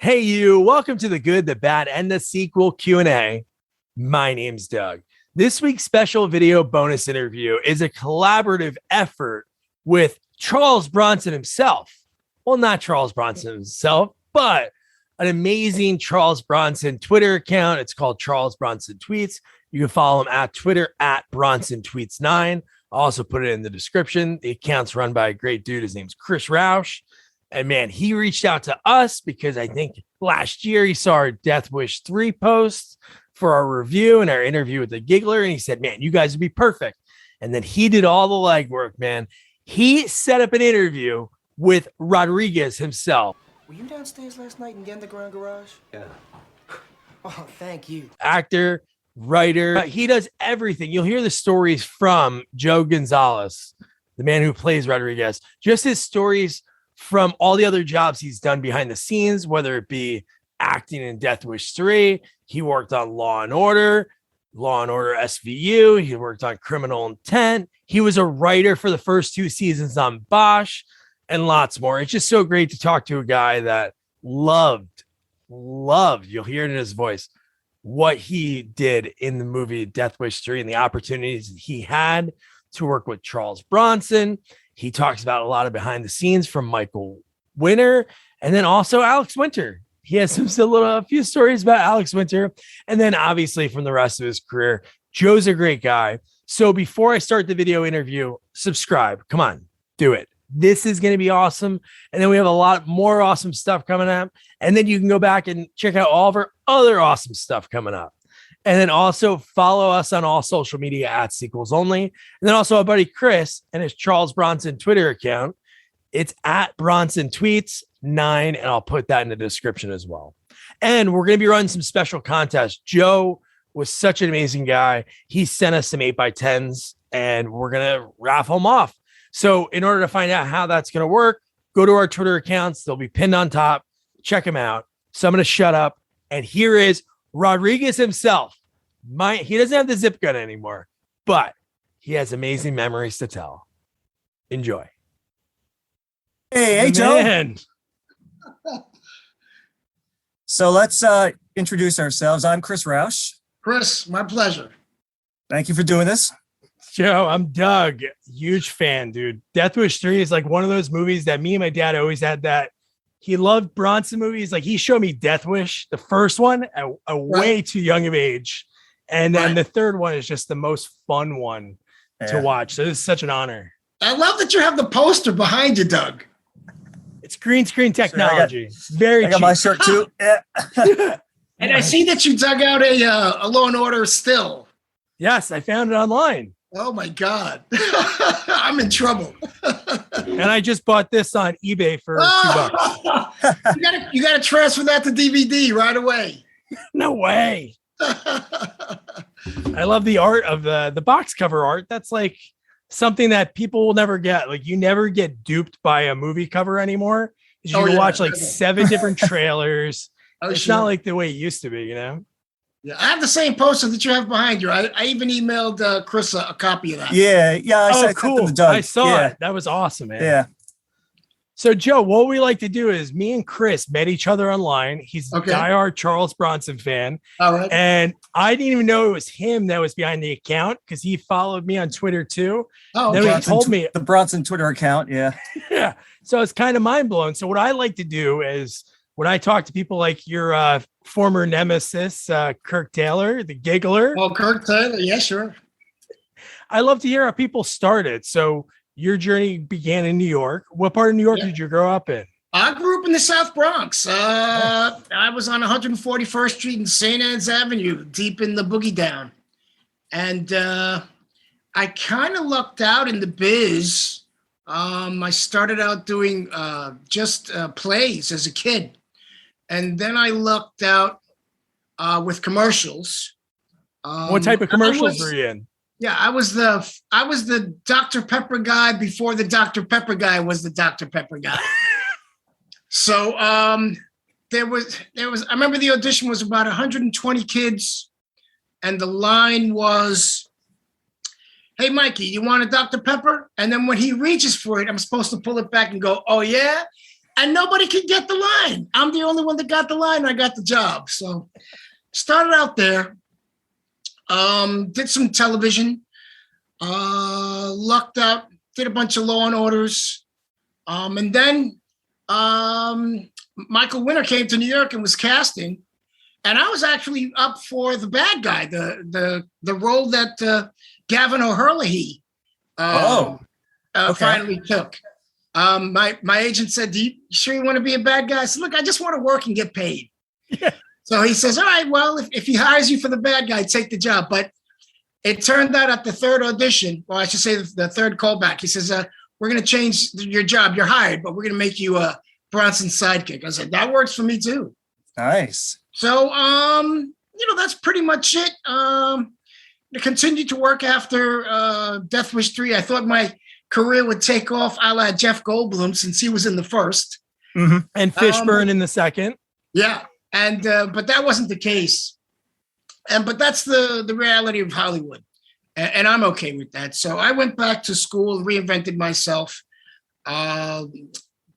Hey you, welcome to the good, the bad, and the sequel Q&A. My name's Doug. This week's special video bonus interview is a collaborative effort with Charles Bronson himself. Well, not Charles Bronson himself, but an amazing Charles Bronson Twitter account. It's called Charles Bronson Tweets. You can follow him at Twitter at Bronson Tweets 9. I'll also put it in the description. The account's run by a great dude. His name's Chris Roush. And man, he reached out to us because I think last year he saw our Death Wish 3 posts for our review and our interview with the Giggler. And he said, man, you guys would be perfect. And then he did all the legwork, man. He set up an interview with Rodriguez himself. Were you downstairs last night in the underground garage? Yeah. Oh, thank you. Actor, writer, he does everything. You'll hear the stories from Joe Gonzalez, the man who plays Rodriguez, just his stories from all the other jobs he's done behind the scenes, whether it be acting in Death Wish 3, he worked on Law and Order SVU, he worked on Criminal Intent, he was a writer for the first 2 seasons on Bosch, and lots more. It's just so great to talk to a guy that loved, you'll hear it in his voice, what he did in the movie Death Wish 3 and the opportunities he had to work with Charles Bronson. He talks about a lot of behind the scenes from Michael Winter and then also Alex Winter. He has a few stories about Alex Winter. And then obviously from the rest of his career, Joe's a great guy. So before I start the video interview, subscribe. Come on, do it. This is going to be awesome. And then we have a lot more awesome stuff coming up. And then you can go back and check out all of our other awesome stuff coming up. And then also follow us on all social media at Sequels Only. And then also our buddy Chris and his Charles Bronson Twitter account. It's at Bronson Tweets 9. And I'll put that in the description as well. And we're going to be running some special contests. Joe was such an amazing guy. He sent us some 8x10s and we're going to raffle them off. So in order to find out how that's going to work, go to our Twitter accounts. They'll be pinned on top. Check them out. So I'm going to shut up. And here is Rodriguez himself. He doesn't have the zip gun anymore, but he has amazing memories to tell. Enjoy. Hey, Joe. So let's introduce ourselves. I'm Chris Roush. Chris, my pleasure. Thank you for doing this. Joe, I'm Doug. Huge fan, dude. Death Wish 3 is like one of those movies that me and my dad always had that. He loved Bronson movies. Like he showed me Death Wish, the first one, at a way too young of age. And then the third one is just the most fun one to watch. So this is such an honor. I love that you have the poster behind you, Doug. It's green screen technology. Very I got cheap. my shirt too. Yeah. And I see that you dug out a Law and Order still. Yes, I found it online. Oh my God. I'm in trouble. And I just bought this on eBay for $2. You gotta transfer that to DVD right away. No way. I love the art of the box cover art. That's like something that people will never get. Like you never get duped by a movie cover anymore. You can watch like 7 different trailers. It's not like the way it used to be, you know? Yeah, I have the same poster that you have behind you. I even emailed Chris a copy of that. Yeah. Oh, cool. I saw it. That was awesome, man. Yeah. So, Joe, what we like to do is me and Chris met each other online. He's a diehard Charles Bronson fan. All right. And I didn't even know it was him that was behind the account because he followed me on Twitter too. Oh, then he told me the Bronson Twitter account. Yeah. Yeah. So it's kind of mind blowing. So what I like to do is when I talk to people like your former nemesis, Kirk Taylor, the Giggler. Oh, Kirk Taylor. Yeah, sure. I love to hear how people started. So your journey began in New York. What part of New York did you grow up in? I grew up in the South Bronx. I was on 141st Street and St. Anne's Avenue, deep in the boogie down. And I kind of lucked out in the biz. I started out doing just plays as a kid. And then I lucked out with commercials. What type of commercials were you in? Yeah, I was the Dr. Pepper guy before the Dr. Pepper guy was the Dr. Pepper guy. So there was I remember the audition was about 120 kids, and the line was, "Hey Mikey, you want a Dr. Pepper?" And then when he reaches for it, I'm supposed to pull it back and go, "Oh yeah." and nobody could get the line. I'm the only one that got the line. I got the job. So started out there, did some television, lucked out, did a bunch of Law and Orders. And then Michael Winter came to New York and was casting. And I was actually up for the bad guy, the role that Gavin O'Herlihy finally took. My agent said, "Do you sure you want to be a bad guy?" I said, "Look, I just want to work and get paid." Yeah. So he says, "All right, well, if he hires you for the bad guy, take the job." But it turned out at the third audition, or I should say the third callback, he says, "We're going to change your job. You're hired, but we're going to make you Bronson's sidekick." I said, "That works for me too." Nice. So, that's pretty much it. I continued to work after Death Wish 3. I thought my career would take off a la Jeff Goldblum since he was in the first. Mm-hmm. And Fishburne in the second. Yeah. And but that wasn't the case. But that's the reality of Hollywood. And I'm okay with that. So I went back to school, reinvented myself,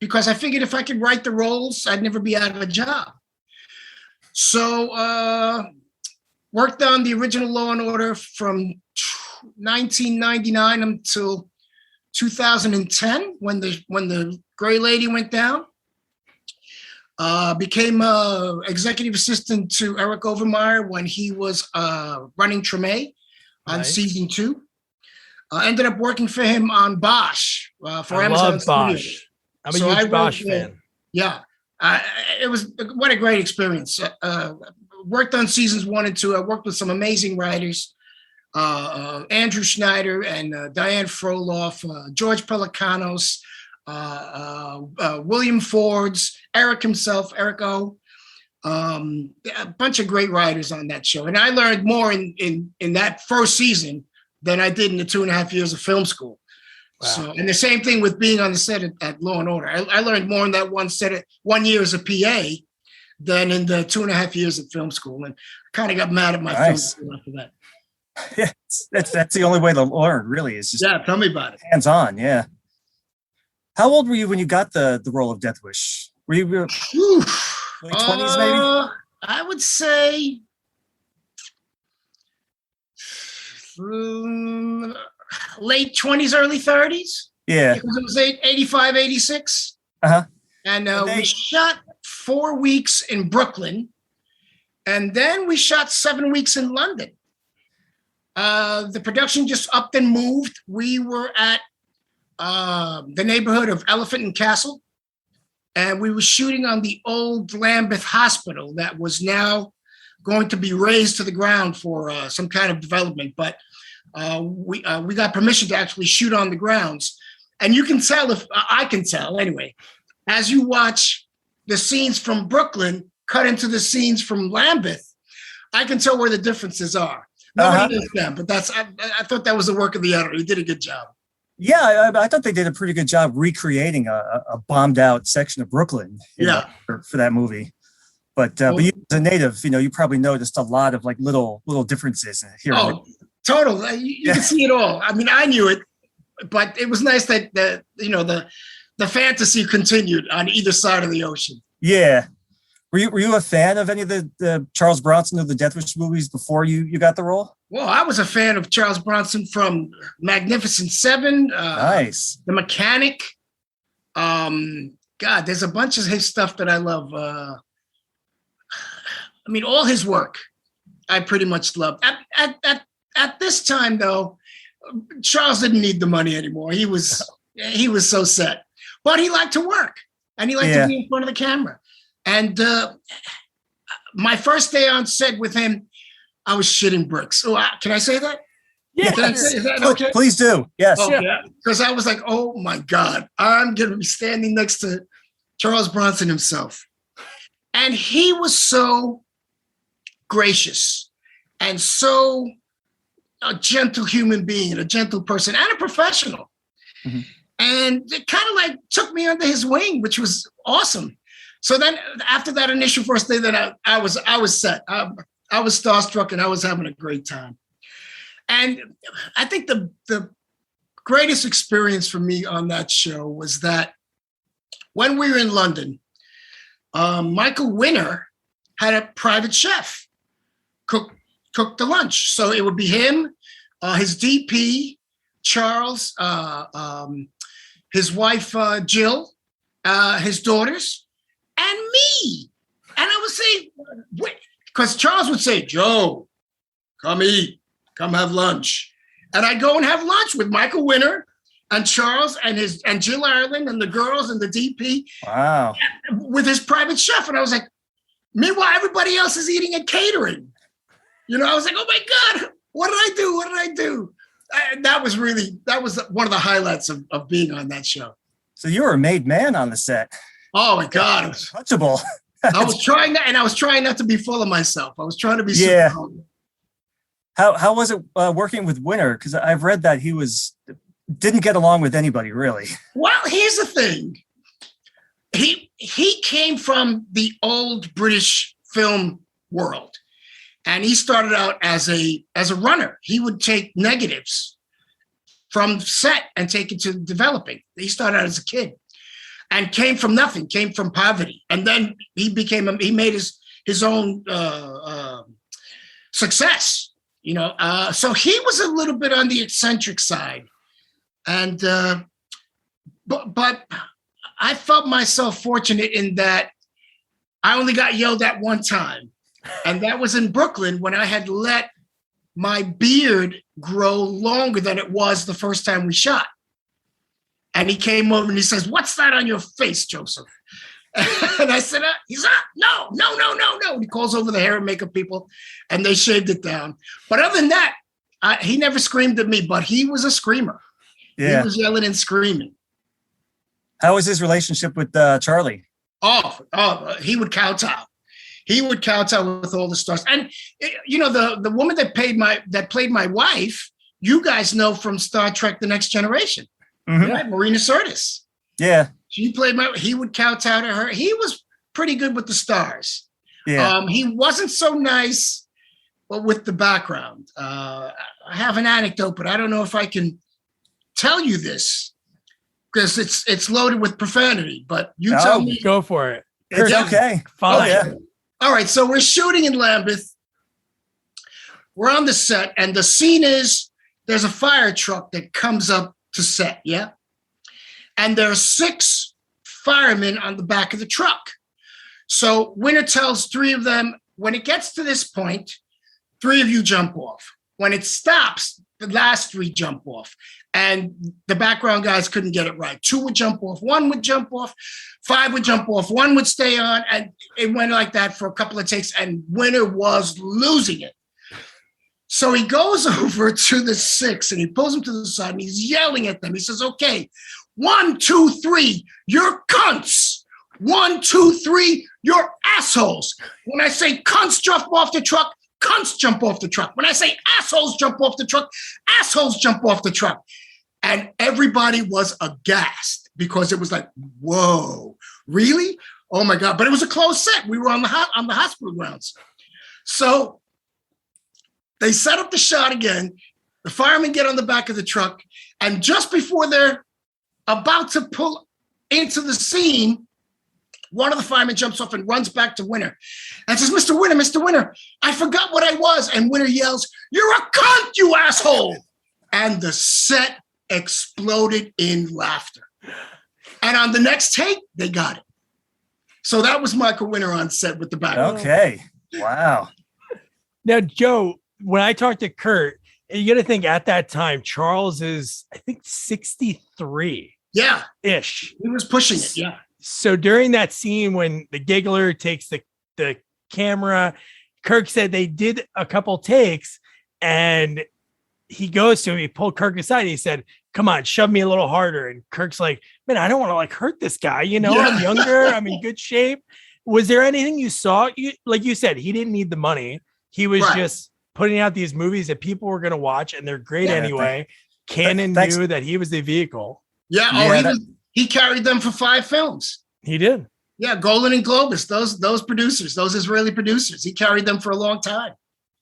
because I figured if I could write the roles, I'd never be out of a job. So worked on the original Law and Order from 1999 until 2010 when the Gray Lady went down. Became executive assistant to Eric Overmyer when he was running Treme on season 2. Ended up working for him on Bosch for I Amazon love Bosch. Studios. I'm a So huge Bosch fan. Yeah. It was what a great experience. Worked on seasons 1 and 2. I worked with some amazing writers, Andrew Schneider and Diane Froloff, George Pelicanos, William Fords, Eric himself, Eric O. A bunch of great writers on that show. And I learned more in that first season than I did in the 2.5 years of film school. Wow. So, and the same thing with being on the set at Law and Order. I learned more in that 1 year as a PA than in the 2.5 years at film school, and kind of got mad at my film school after that. Yeah, that's the only way to learn, really. Is just tell me about it. Hands on, yeah. How old were you when you got the role of Death Wish? Were you late 20s, maybe? I would say late 20s, early 30s. Yeah. Because it was 85, 86. Uh-huh. And we shot 4 weeks in Brooklyn. And then we shot 7 weeks in London. The production just upped and moved. We were at the neighborhood of Elephant and Castle. And we were shooting on the old Lambeth Hospital that was now going to be razed to the ground for some kind of development. But we got permission to actually shoot on the grounds. And you can tell, if I can tell anyway, as you watch the scenes from Brooklyn cut into the scenes from Lambeth, I can tell where the differences are. Nobody knows them, but I thought that was the work of the editor. He did a good job. Yeah, I thought they did a pretty good job recreating a bombed out section of Brooklyn. You know, for that movie. But you as a native, you probably noticed a lot of like little differences here. Oh, total. You can see it all. I mean, I knew it, but it was nice that the fantasy continued on either side of the ocean. Yeah. Were you a fan of any of the Charles Bronson of the Death Wish movies before you got the role? Well, I was a fan of Charles Bronson from Magnificent Seven. Nice. The Mechanic. God, there's a bunch of his stuff that I love. I mean, all his work I pretty much loved. At this time, though, Charles didn't need the money anymore. He was so set. But he liked to work, and he liked to be in front of the camera. And my first day on set with him, I was shitting bricks. Oh, can I say that? Yeah. Is that okay? Please do. Yes. Oh, yeah. Because I was like, oh my God, I'm going to be standing next to Charles Bronson himself. And he was so gracious and so a gentle human being and a gentle person and a professional. Mm-hmm. And it kind of like took me under his wing, which was awesome. So then after that initial first day that I was set, I was starstruck and I was having a great time. And I think the greatest experience for me on that show was that when we were in London, Michael Winner had a private chef cook the lunch. So it would be him, his DP, Charles, his wife, Jill, his daughters, and me. And I would say, because Charles would say, Joe, come eat, come have lunch. And I go and have lunch with Michael Winner and Charles and Jill Ireland and the girls and the DP. Wow. With his private chef. And I was like, meanwhile, everybody else is eating at catering. I was like, oh my God, what did I do? What did I do? That was one of the highlights of being on that show. So you were a made man on the set. Oh my God. Untouchable. I was trying that, and I was trying not to be full of myself. I was trying to be Yeah. super humble. How was it working with Winner? Because I've read that he didn't get along with anybody, really. Well, here's the thing. He came from the old British film world, and he started out as a runner. He would take negatives from set and take it to developing. He started out as a kid and came from nothing, came from poverty. And then he made his own success, so he was a little bit on the eccentric side. And, but I felt myself fortunate in that I only got yelled at one time. And that was in Brooklyn when I had let my beard grow longer than it was the first time we shot. And he came over and he says, what's that on your face, Joseph? And I said, he's not, no. And he calls over the hair and makeup people and they shaved it down. But other than that, he never screamed at me, but he was a screamer. Yeah. He was yelling and screaming. How was his relationship with Charlie? Oh, he would kowtow. He would kowtow with all the stars. And, the woman that played my wife, you guys know from Star Trek The Next Generation. Mm-hmm. Right? Marina Sirtis. Yeah. He would kowtow to her. He was pretty good with the stars. Yeah. He wasn't so nice, but with the background. I have an anecdote, but I don't know if I can tell you this because it's loaded with profanity, but you tell me. Go for it. It's okay. Fine. Oh, yeah. All right. So we're shooting in Lambeth. We're on the set and the scene is there's a fire truck that comes up to set. Yeah. And there are 6 firemen on the back of the truck. So Winner tells 3 of them, when it gets to this point, 3 of you jump off. When it stops, the last 3 jump off. And the background guys couldn't get it right. 2 would jump off, 1 would jump off, 5 would jump off, 1 would stay on. And it went like that for a couple of takes. And Winner was losing it. So he goes over to the 6 and he pulls them to the side and he's yelling at them. He says, okay, 1, 2, 3, you're cunts. 1, 2, 3, you're assholes. When I say cunts jump off the truck, cunts jump off the truck. When I say assholes jump off the truck, assholes jump off the truck. And everybody was aghast because it was like, whoa, really? Oh my God. But it was a closed set. We were on the hospital grounds. So they set up the shot again. The firemen get on the back of the truck. And just before they're about to pull into the scene, one of the firemen jumps off and runs back to Winner and says, Mr. Winner, I forgot what I was. And Winner yells, you're a cunt, you asshole. And the set exploded in laughter. And on the next take, they got it. So that was Michael Winner on set with the background. Okay. Wow. Now, Joe, when I talked to Kurt, you got to think at that time, Charles is, I think, 63. Yeah. Ish. He was pushing it. Yeah. So during that scene when the giggler takes the camera, Kirk said they did a couple takes and he goes to him, he pulled Kirk aside. He said, come on, shove me a little harder. And Kirk's like, man, I don't want to like hurt this guy. I'm younger. I'm in good shape. Was there anything you saw? Like you said, he didn't need the money. He was just putting out these movies that people were going to watch and they're great anyway. Canon knew that he was the vehicle. Yeah. He carried them for 5 films. He did. Yeah, Golan and Globus, those producers, those Israeli producers. He carried them for a long time.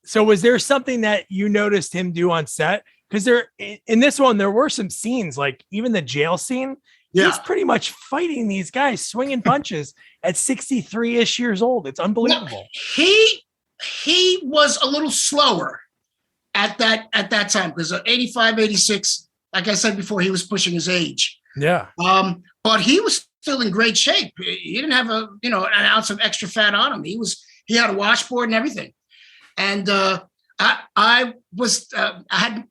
So was there something that you noticed him do on set? Because in this one, there were some scenes, like even the jail scene, He's pretty much fighting these guys, swinging punches at 63-ish years old. It's unbelievable. He was a little slower at that time because 85, 86, like I said before, he was pushing his age. Yeah. But he was still in great shape. He didn't have an ounce of extra fat on him. He had a washboard and everything. And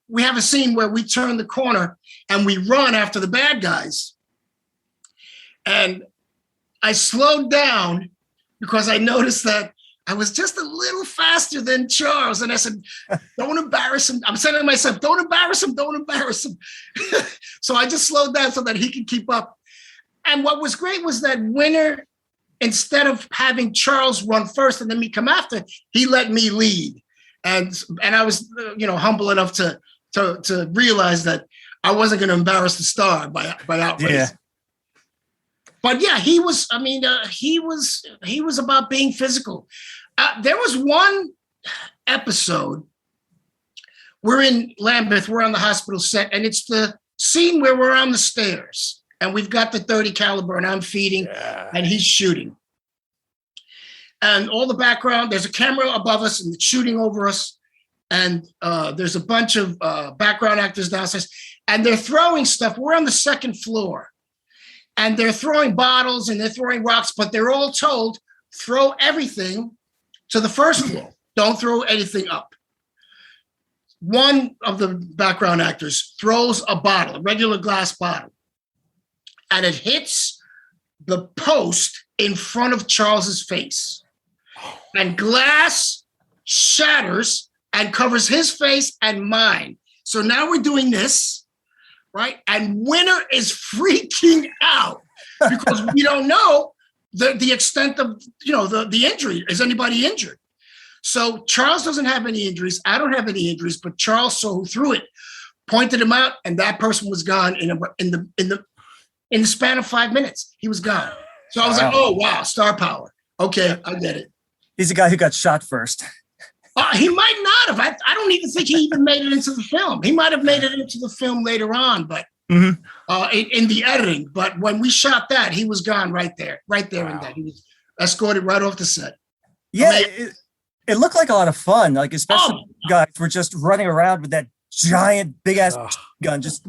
we have a scene where we turn the corner and we run after the bad guys. And I slowed down because I noticed that I was just a little faster than Charles. And I said, don't embarrass him. I'm saying to myself, don't embarrass him. Don't embarrass him. So I just slowed down so that he could keep up. And what was great was that Winter, instead of having Charles run first and then me come after, he let me lead. And I was, humble enough to realize that I wasn't going to embarrass the star by outracing. Yeah. But yeah, he was about being physical. There was one episode. We're in Lambeth. We're on the hospital set, and it's the scene where we're on the stairs, and we've got the 30 caliber, and I'm feeding, and he's shooting. And all the background, there's a camera above us, and it's shooting over us, and there's a bunch of background actors downstairs, and they're throwing stuff. We're on the second floor. And they're throwing bottles and they're throwing rocks, but they're all told, throw everything to the first floor. Don't throw anything up. One of the background actors throws a bottle, a regular glass bottle, and it hits the post in front of Charles's face. And glass shatters and covers his face and mine. So now we're doing this. Right. And Winter is freaking out because we don't know the extent of, the injury. Is anybody injured? So Charles doesn't have any injuries. I don't have any injuries, but Charles saw who threw it, pointed him out, and that person was gone in the span of 5 minutes. He was gone. So I was like, oh, wow, star power. Okay, I get it. He's the guy who got shot first. He might not have. I don't even think he even made it into the film. He might have made it into the film later on, but in the editing. But when we shot that, he was gone right there in that. He was escorted right off the set. Yeah, it looked like a lot of fun. Like, especially guys were just running around with that giant, big ass gun, just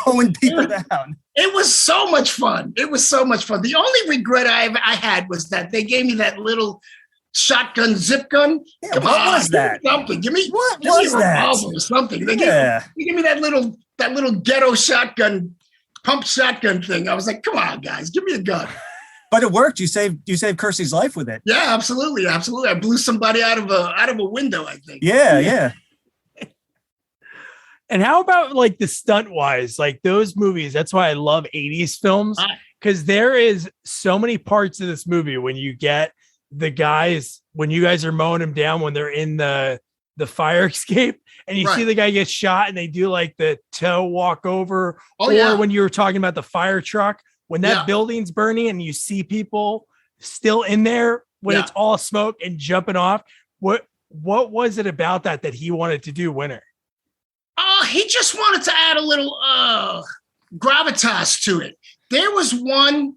mowing people down. It was so much fun. The only regret I had was that they gave me that little shotgun zip gun. Yeah, what was that? Something. Give me a revolver or something. They gave me that little ghetto shotgun, pump shotgun thing. I was like, come on, guys, give me a gun. But it worked. You saved Kersey's life with it. Yeah, absolutely. I blew somebody out of a window, I think. Yeah. And how about like the stunt wise, like those movies? That's why I love 80s films, because there is so many parts of this movie when you get the guys, when you guys are mowing them down, when they're in the fire escape and you see the guy get shot and they do like the toe walk over, when you were talking about the fire truck, when that building's burning and you see people still in there when it's all smoke and jumping off. What was it about that he wanted to do, Winter? He just wanted to add a little gravitas to it. There was one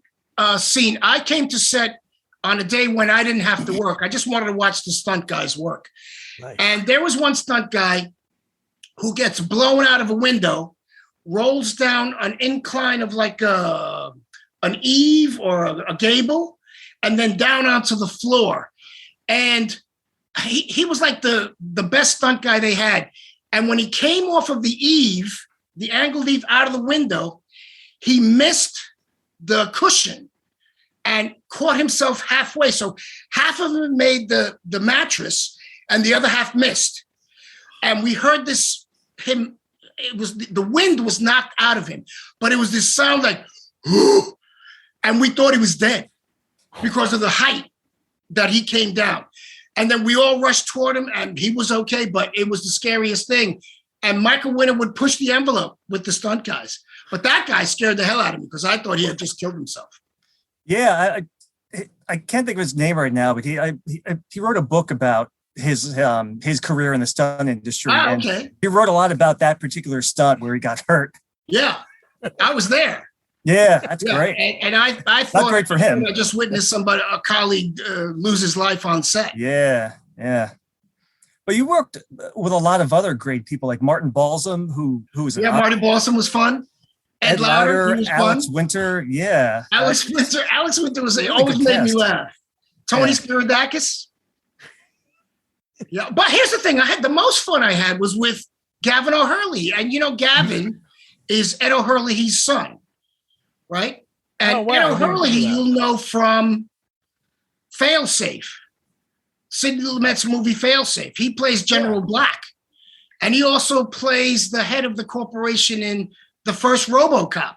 scene. I came to set on a day when I didn't have to work. I just wanted to watch the stunt guys work. Nice. And there was one stunt guy who gets blown out of a window, rolls down an incline of like an eave or a gable, and then down onto the floor. And he was like the best stunt guy they had. And when he came off of the eave, the angled eave out of the window, he missed the cushion and caught himself halfway. So half of him made the mattress and the other half missed. And we heard it was the wind was knocked out of him, but it was this sound like, and we thought he was dead because of the height that he came down. And then we all rushed toward him and he was okay, but it was the scariest thing. And Michael Winter would push the envelope with the stunt guys. But that guy scared the hell out of me because I thought he had just killed himself. Yeah, I can't think of his name right now, but he wrote a book about his career in the stunt industry. And he wrote a lot about that particular stunt where he got hurt. Yeah, I was there. Yeah, that's Yeah, great. and I thought great for him. I just witnessed a colleague lose his life on set. Yeah, yeah. But you worked with a lot of other great people like Martin Balsam, who was an Marty Boston was fun. Ed Lauder, he was Alex fun. Winter, yeah. Alex Winter was really always good made me cast. laugh. Tony Spiridakis. Yeah, but here's the thing: the most fun I had was with Gavin O'Hurley, and Gavin is Ed O'Hurley's son, right? And Ed O'Hurley, you'll know from Failsafe, Sidney Lumet's movie Failsafe. He plays General Black, and he also plays the head of the corporation in the first RoboCop,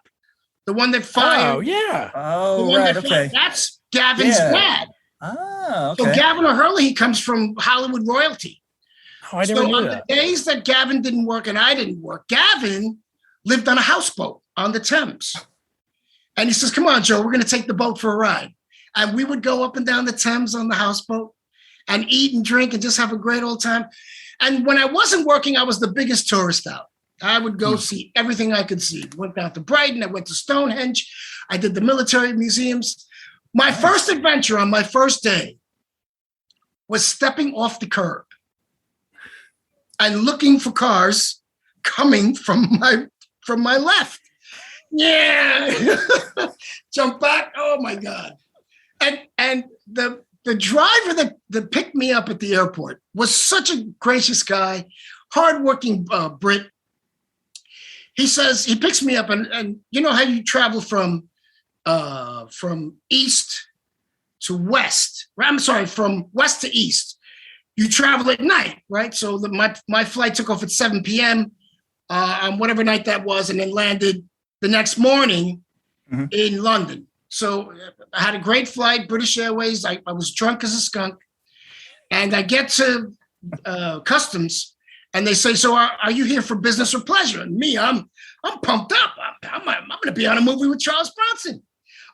the one that fired. Oh yeah. Oh right. Okay. That's Gavin's dad. Ah, okay. So Gavin O'Hurley, he comes from Hollywood royalty. Oh, I never knew that. The days that Gavin didn't work and I didn't work, Gavin lived on a houseboat on the Thames. And he says, come on, Joe, we're going to take the boat for a ride. And we would go up and down the Thames on the houseboat and eat and drink and just have a great old time. And when I wasn't working, I was the biggest tourist out. I would go see everything I could see. Went down to Brighton. I went to Stonehenge. I did the military museums. My first adventure on my first day was stepping off the curb and looking for cars coming from my left. Yeah. Jump back. Oh my God. And the driver that picked me up at the airport was such a gracious guy, hardworking Brit. He says, he picks me up and you know how you travel from east to west. I'm sorry, from west to east. You travel at night, right? So my flight took off at 7 p.m. On whatever night that was, and then landed the next morning in London. So I had a great flight, British Airways. I was drunk as a skunk. And I get to customs, and they say, so are you here for business or pleasure? And me, I'm pumped up. I'm going to be on a movie with Charles Bronson.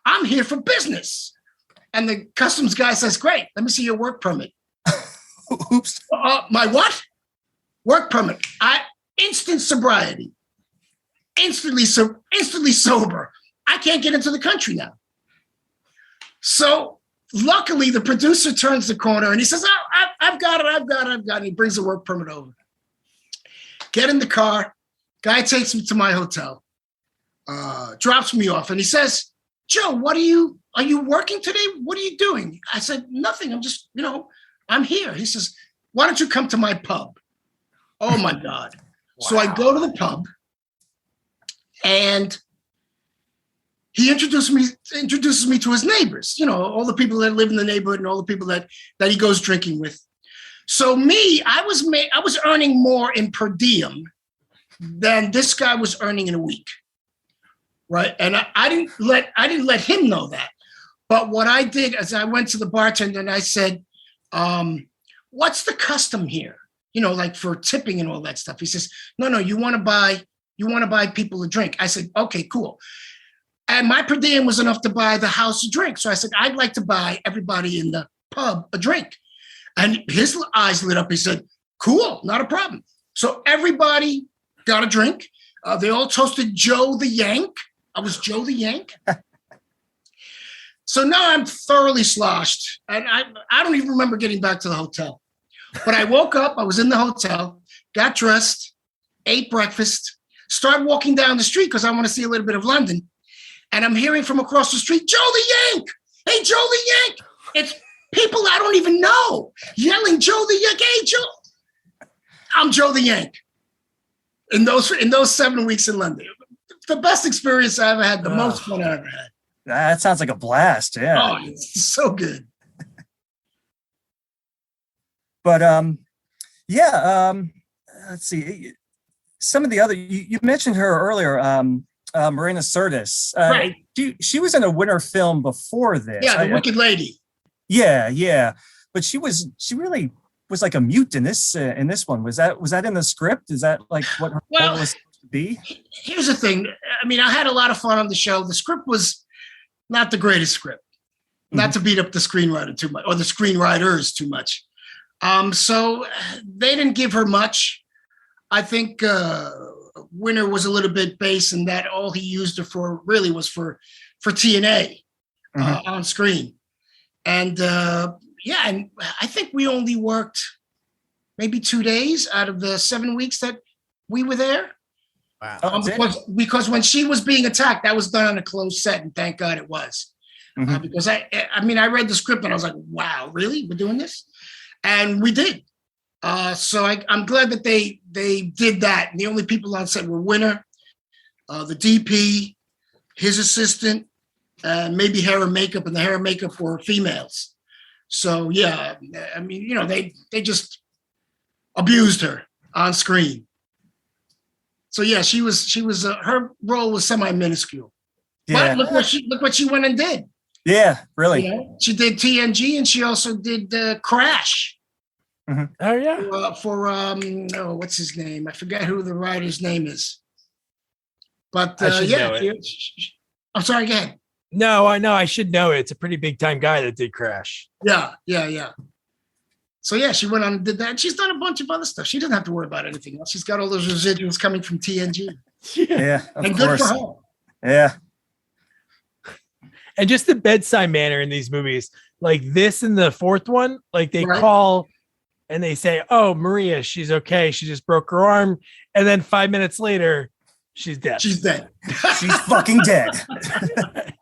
I'm here for business. And the customs guy says, great, let me see your work permit. Oops. My what? Work permit. Instant sobriety. Instantly sober. I can't get into the country now. So luckily, the producer turns the corner and he says, oh, I've got it. And he brings the work permit over. Get in the car. Guy takes me to my hotel, drops me off, and he says, Joe, are you working today? What are you doing? I said, nothing. I'm just, I'm here. He says, why don't you come to my pub? Oh my God. Wow. So I go to the pub and he introduces me to his neighbors, all the people that live in the neighborhood and all the people that he goes drinking with. So me, I was earning more in per diem than this guy was earning in a week. Right. And I didn't let him know that. But what I did is I went to the bartender and I said, what's the custom here? Like for tipping and all that stuff. He says, no, you want to buy people a drink. I said, okay, cool. And my per diem was enough to buy the house a drink. So I said, I'd like to buy everybody in the pub a drink. And his eyes lit up. He said, cool, not a problem. So everybody got a drink. They all toasted Joe the Yank. I was Joe the Yank. So now I'm thoroughly sloshed. And I don't even remember getting back to the hotel. But I woke up, I was in the hotel, got dressed, ate breakfast, started walking down the street because I want to see a little bit of London. And I'm hearing from across the street, Joe the Yank! Hey, Joe the Yank! It's people I don't even know yelling, Joe the Yank! Hey, Joe! I'm Joe the Yank. In those 7 weeks in London. The best experience I ever had, the most fun I ever had. That sounds like a blast, yeah. Oh, it's so good. But let's see. Some of the other you mentioned her earlier, Marina Sirtis. Right. She was in a winter film before this. Yeah, The Wicked Lady. Yeah. But she really was like a mute in this one. Was that in the script? Is that like what her role was supposed to be? Here's the thing. I mean, I had a lot of fun on the show. The script was not the greatest script. Not to beat up the screenwriter too much, or the screenwriters too much. So they didn't give her much. I think Winter was a little bit base, and that all he used her for really was for TNA on screen. And and I think we only worked maybe 2 days out of the 7 weeks that we were there. Wow. Because when she was being attacked, that was done on a closed set, and thank God it was. Because I read the script and I was like, wow, really? We're doing this? And we did. So I'm glad that they did that. And the only people on set were Winter, the DP, his assistant, maybe hair and makeup, and the hair and makeup were females. So yeah, I mean, you know, they just abused her on screen. So yeah, she was her role was semi-minuscule. Yeah. But look what she went and did. Yeah, really. You know, she did TNG, and she also did Crash. Oh yeah. For what's his name? I forget who the writer's name is. But I should know it. I'm sorry, go ahead. No, I know. I should know it. It's a pretty big time guy that did Crash. Yeah. So yeah, she went on and did that. And she's done a bunch of other stuff. She doesn't have to worry about anything else. She's got all those residuals coming from TNG. Yeah, of And course. good for her. Yeah. And just the bedside manner in these movies, like this in the fourth one, like they Right. call and they say, "Oh, Maria, she's okay. She just broke her arm," and then 5 minutes later, she's dead. She's dead. She's fucking dead.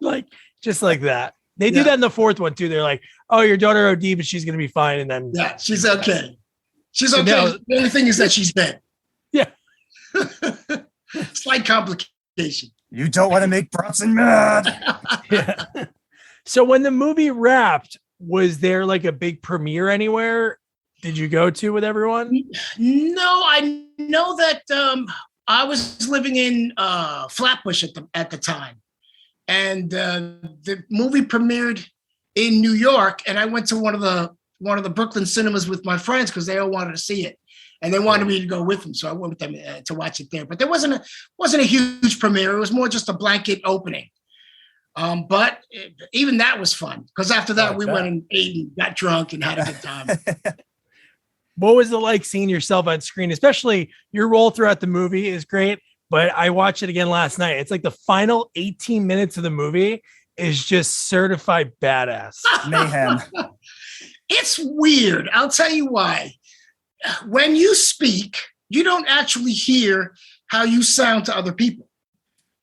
Like just like that. They do Yeah. that in the fourth one too. They're like, "Oh, your daughter OD, but she's gonna be fine," and then Yeah, she's okay. She's So okay. now- The only thing is that she's dead. Yeah. Slight complication. You don't want to make Bronson mad. Yeah. So when the movie wrapped, was there like a big premiere anywhere? Did you go to with everyone? No, I know that I was living in Flatbush at the time, and the movie premiered in New York, and I went to one of the Brooklyn cinemas with my friends because they all wanted to see it, and they wanted me to go with them, so I went with them to watch it there. But there wasn't a huge premiere; it was more just a blanket opening. But even that was fun because after that we went and ate and got drunk and had a good time. What was it like seeing yourself on screen? Especially your role throughout the movie is great, but I watched it again last night. It's like the final 18 minutes of the movie is just certified badass. Mayhem. It's weird. I'll tell you why. When you speak, you don't actually hear how you sound to other people,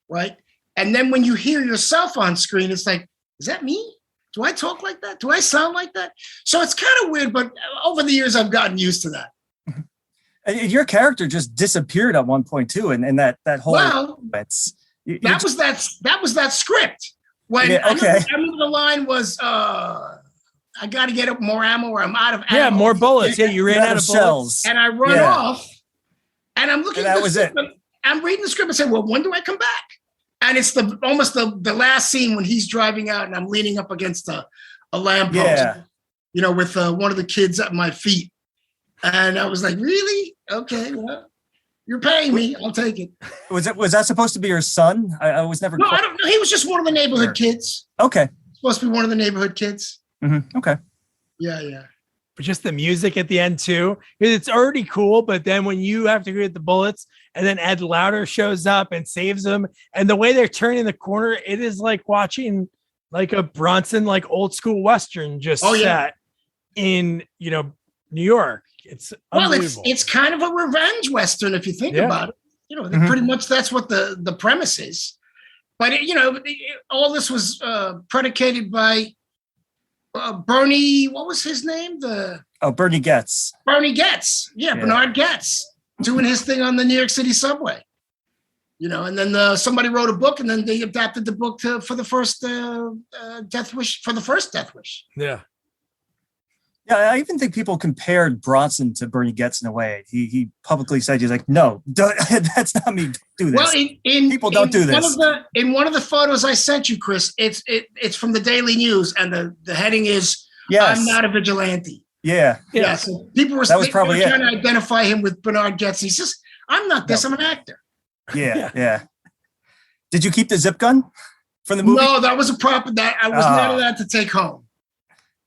right? And then when you hear yourself on screen, it's like, is that me? Do I talk like that? Do I sound like that? So it's kind of weird, but over the years, I've gotten used to that. And your character just disappeared at one point too, and that whole that was that script. When Yeah, okay. I remember the line was, "I got to get up more ammo, or I'm out of ammo." Yeah, more bullets. Yeah, you ran out of bullets. shells. And I run Yeah. off, and I'm looking. And at that the was it. script, I'm reading the script and saying, "Well, when do I come back?" And it's almost the last scene when he's driving out, and I'm leaning up against a lamppost, Yeah. you know, with one of the kids at my feet, and I was like, "Really? Okay, well, you're paying me. I'll take it." Was that supposed to be your son? I was never. No, I don't know. He was just one of the neighborhood kids. Okay. Supposed to be one of the neighborhood kids. Okay. Yeah. But just the music at the end too, because it's already cool. But then when you have to go get the bullets, and then Ed Lauder shows up and saves them, and the way they're turning the corner, it is like watching like a Bronson like old school Western just set in New York. It's unbelievable. It's kind of a revenge Western if you think about it. You know, pretty much that's what the premise is. But all this was predicated by Bernie. What was his name? Bernie Getz. Bernie Getz. Yeah, Bernard Getz doing his thing on the New York City subway. And then somebody wrote a book, and then they adapted the book for the first Death Wish. For the first Death Wish. Yeah. Yeah, I even think people compared Bronson to Bernie Getz in a way. He publicly said, he's like, no, that's not me. Don't do this. Well, people don't do this. In one of the photos I sent you, Chris, it's from the Daily News, and the heading is, Yes. "I'm not a vigilante." Yeah. Yeah. So people were, probably trying to identify him with Bernard Getz. He says, "I'm not this. I'm an actor." Yeah. Did you keep the zip gun from the movie? No, that was a prop that I was not allowed to take home.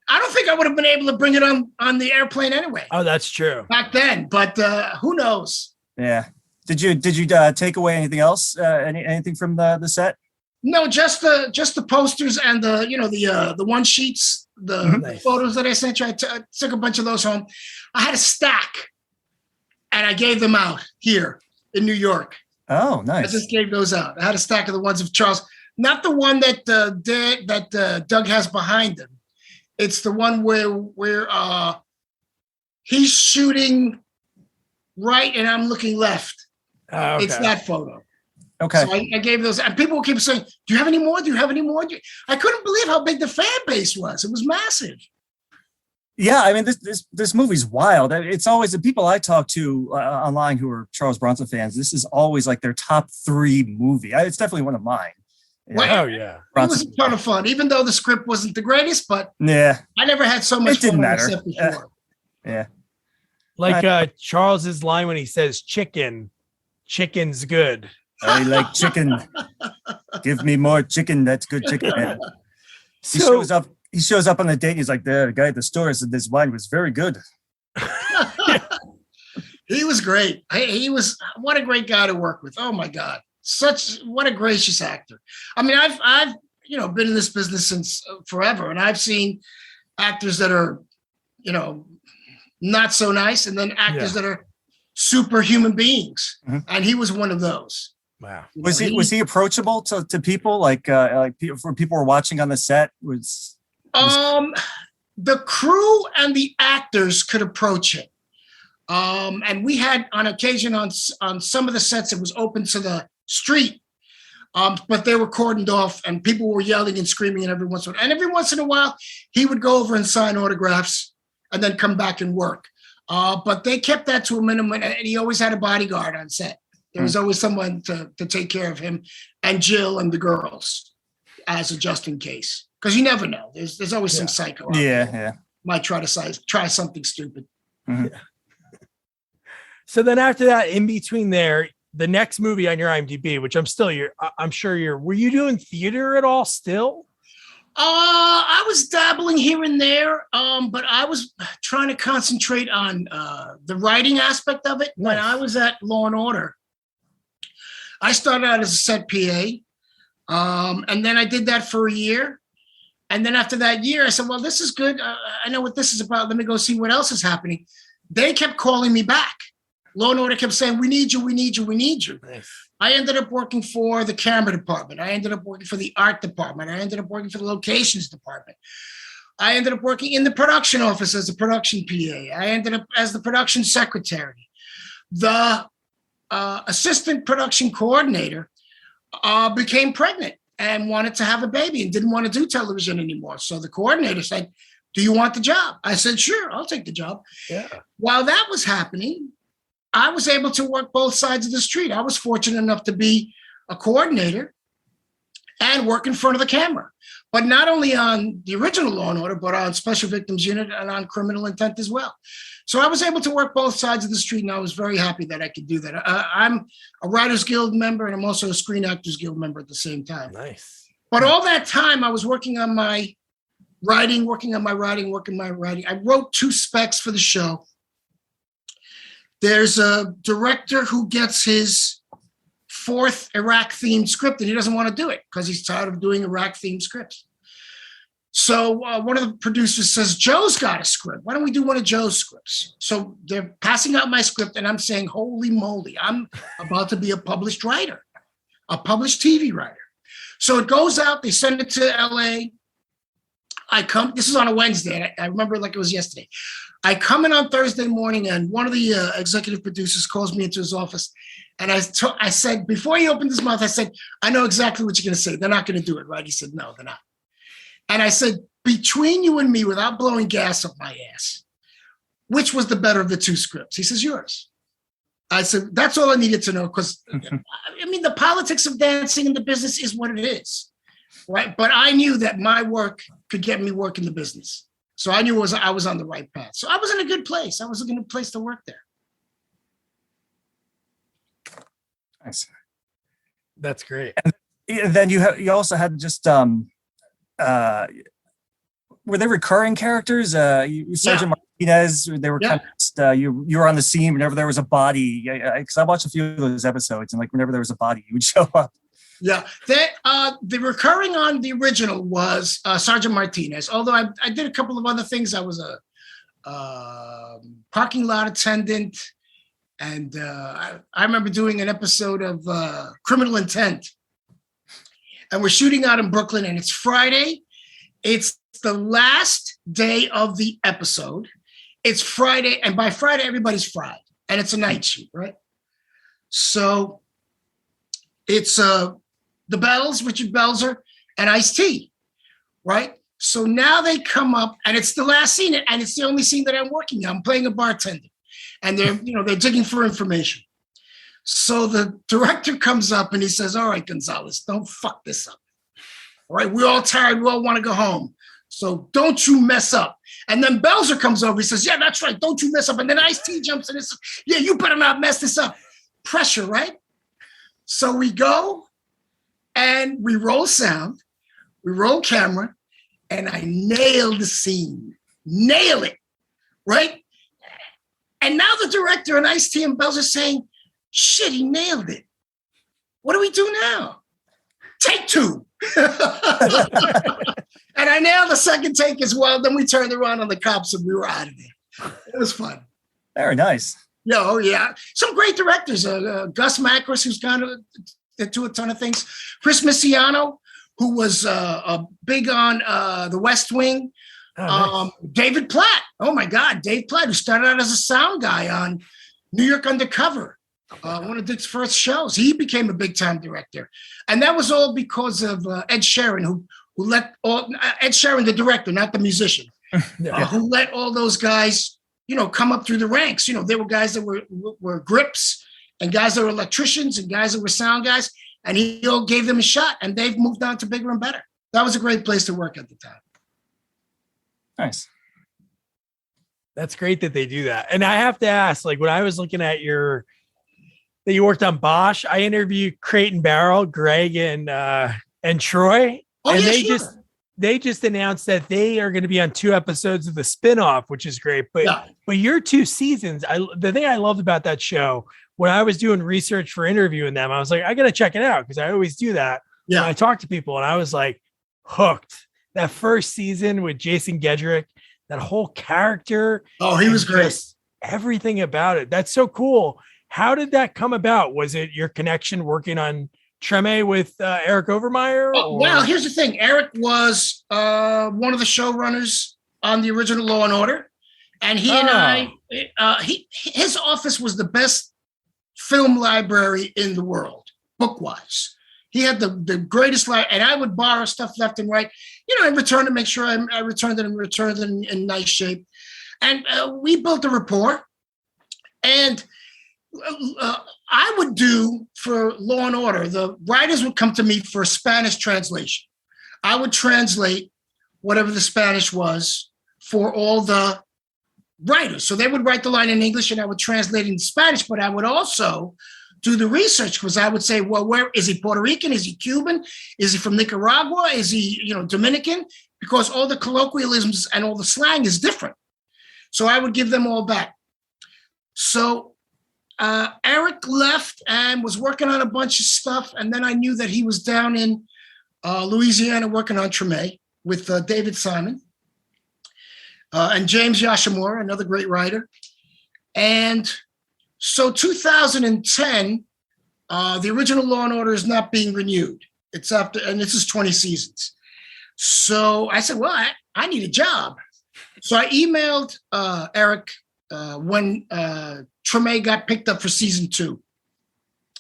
I don't think I would have been able to bring it on the airplane anyway. Oh, that's true. Back then, but who knows? Yeah. Did you take away anything else? Anything from the set? No, just the posters and the one sheets, the photos that I sent you. I took a bunch of those home. I had a stack, and I gave them out here in New York. Oh, nice. I just gave those out. I had a stack of the ones of Charles, not the one that Doug has behind him. It's the one where he's shooting right and I'm looking left. Oh, okay. It's that photo. Okay. So I gave those, and people keep saying, "Do you have any more? Do you have any more?" I couldn't believe how big the fan base was. It was massive. Yeah, I mean, this movie's wild. It's always the people I talk to online who are Charles Bronson fans. This is always like their top 3 movie. It's definitely one of mine. Oh yeah, it was a ton of fun, even though the script wasn't the greatest. But yeah, I never had so much fun on a set before. Yeah, like Charles's line when he says "chicken, chicken's good." I like chicken. Give me more chicken. That's good chicken. Man. He shows up. He shows up on the date. And he's like, the guy at the store said this wine was very good. He was great. He was what a great guy to work with. Oh my God, what a gracious actor. I mean, I've been in this business since forever, and I've seen actors that are not so nice, and then actors that are superhuman beings, and he was one of those. Wow. Was he approachable to people like for people who were watching on the set? The crew and the actors could approach him. And we had on occasion on some of the sets it was open to the street. But they were cordoned off and people were yelling and screaming and every once in a while he would go over and sign autographs and then come back and work. But they kept that to a minimum, and he always had a bodyguard on set. There was always someone to take care of him and Jill and the girls as a just in case. Because you never know. There's always some psycho out there. Might try something stupid. Mm-hmm. So then after that, in between there, the next movie on your IMDb, which I'm sure were you doing theater at all still? I was dabbling here and there, but I was trying to concentrate on the writing aspect of it. Nice. When I was at Law and Order, I started out as a set PA, and then I did that for a year. And then after that year, I said, well, this is good. I know what this is about. Let me go see what else is happening. They kept calling me back. Law and Order kept saying, we need you, we need you, we need you. Nice. I ended up working for the camera department. I ended up working for the art department. I ended up working for the locations department. I ended up working in the production office as a production PA. I ended up as the production secretary. The assistant production coordinator became pregnant and wanted to have a baby and didn't want to do television anymore. So the coordinator said, do you want the job? I said, sure, I'll take the job. Yeah. While that was happening, I was able to work both sides of the street. I was fortunate enough to be a coordinator and work in front of the camera, but not only on the original Law and Order, but on Special Victims Unit and on Criminal Intent as well. So I was able to work both sides of the street, and I was very happy that I could do that. I'm a Writers Guild member, and I'm also a Screen Actors Guild member at the same time. Nice. But all that time, I was working on my writing. I wrote 2 specs for the show. There's a director who gets his 4th Iraq-themed script, and he doesn't want to do it because he's tired of doing Iraq-themed scripts. So one of the producers says, Joe's got a script. Why don't we do one of Joe's scripts? So they're passing out my script, and I'm saying, holy moly, I'm about to be a published writer, a published TV writer. So it goes out. They send it to L.A. I come. This is on a Wednesday. I remember it like it was yesterday. I come in on Thursday morning, and one of the executive producers calls me into his office. And I said, before he opened his mouth, I said, I know exactly what you're going to say. They're not going to do it, right? He said, no, they're not. And I said, between you and me, without blowing gas up my ass, which was the better of the 2 scripts? He says, yours. I said, that's all I needed to know, because, I mean, the politics of dancing in the business is what it is, right? But I knew that my work could get me work in the business. So I knew I was on the right path. So I was in a good place. I was in a good place to work there. Nice. That's great. And then you also had just were they recurring characters? Sergeant Martinez, they were kind of, you were on the scene whenever there was a body. Because I watched a few of those episodes, and like whenever there was a body, you would show up. Yeah, the recurring on the original was Sergeant Martinez. Although I did a couple of other things. I was a parking lot attendant, and I remember doing an episode of Criminal Intent. And we're shooting out in Brooklyn, and it's Friday. It's the last day of the episode. It's Friday, and by Friday, everybody's fried, and it's a night shoot, right? So it's the Bells, Richard Belzer, and Ice-T, right? So now they come up, and it's the last scene, and it's the only scene that I'm working on. I'm playing a bartender, and they're digging for information. So the director comes up and he says, all right, Gonzalez, don't fuck this up. All right, we're all tired. We all want to go home. So don't you mess up. And then Belzer comes over. He says, yeah, that's right. Don't you mess up. And then Ice-T jumps in and says, yeah, you better not mess this up. Pressure, right? So we go and we roll sound, we roll camera, and I nail the scene. Nail it, right? And now the director and Ice-T and Belzer are saying, shit, he nailed it. What do we do now? Take two. And I nailed the second take as well. Then we turned around on the cops and we were out of there. It was fun. Very nice. Yeah, oh yeah. Some great directors. Gus Macris, who's gone to a ton of things. Chris Misiano, who was big on The West Wing. Oh, nice. David Platt. Oh my God, Dave Platt, who started out as a sound guy on New York Undercover. One of Dick's first shows. He became a big-time director. And that was all because of Ed Sheeran, who let all, Ed Sheeran, the director, not the musician, who let all those guys, come up through the ranks. There were guys that were grips and guys that were electricians and guys that were sound guys. And he all gave them a shot, and they've moved on to bigger and better. That was a great place to work at the time. Nice. That's great that they do that. And I have to ask, like, when I was looking at that you worked on Bosch, I interviewed Creighton Barrel, Greg, and Troy. Oh, and yeah, they just announced that they are going to be on 2 episodes of the spinoff, which is great. But your 2 seasons, the thing I loved about that show, when I was doing research for interviewing them, I was like, I got to check it out because I always do that. Yeah. When I talk to people, and I was like hooked. That first season with Jason Gedrick, that whole character. Oh, he was great. Everything about it. That's so cool. How did that come about? Was it your connection working on Treme with Eric Overmyer? Well, here's the thing. Eric was one of the showrunners on the original Law and Order. And he and I, his office was the best film library in the world, book-wise. He had the greatest library, and I would borrow stuff left and right. I returned to make sure I returned it in nice shape. And we built a rapport. And I would do for Law and Order, the writers would come to me for a Spanish translation. I would translate whatever the Spanish was for all the writers. So they would write the line in English and I would translate it in Spanish, but I would also do the research because I would say, well, where is he? Puerto Rican? Is he Cuban? Is he from Nicaragua? Is he, Dominican? Because all the colloquialisms and all the slang is different. So I would give them all back. So Eric left and was working on a bunch of stuff. And then I knew that he was down in Louisiana working on Treme with David Simon and James Yoshimura, another great writer. And so 2010, the original Law and Order is not being renewed. It's after, and this is 20 seasons. So I said, well, I need a job. So I emailed Eric when Treme got picked up for season 2.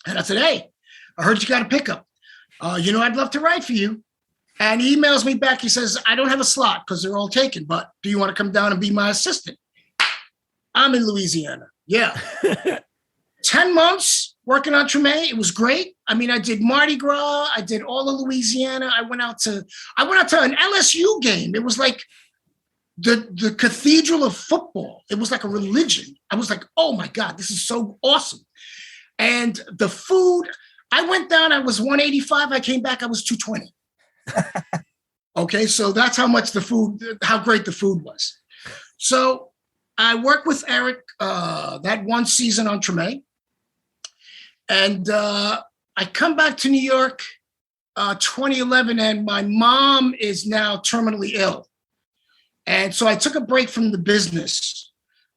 And I said, hey, I heard you got a pickup. I'd love to write for you. And he emails me back. He says, I don't have a slot because they're all taken, but do you want to come down and be my assistant? I'm in Louisiana. Yeah. 10 months working on Treme. It was great. I mean, I did Mardi Gras. I did all of Louisiana. I went out to an LSU game. It was like the cathedral of football. It was like a religion. I was like, oh my God, this is so awesome. And the food, I went down, I was 185. I came back, I was 220. Okay, so that's how great the food was. So I worked with Eric that one season on Treme. And I come back to New York 2011, and my mom is now terminally ill. And so I took a break from the business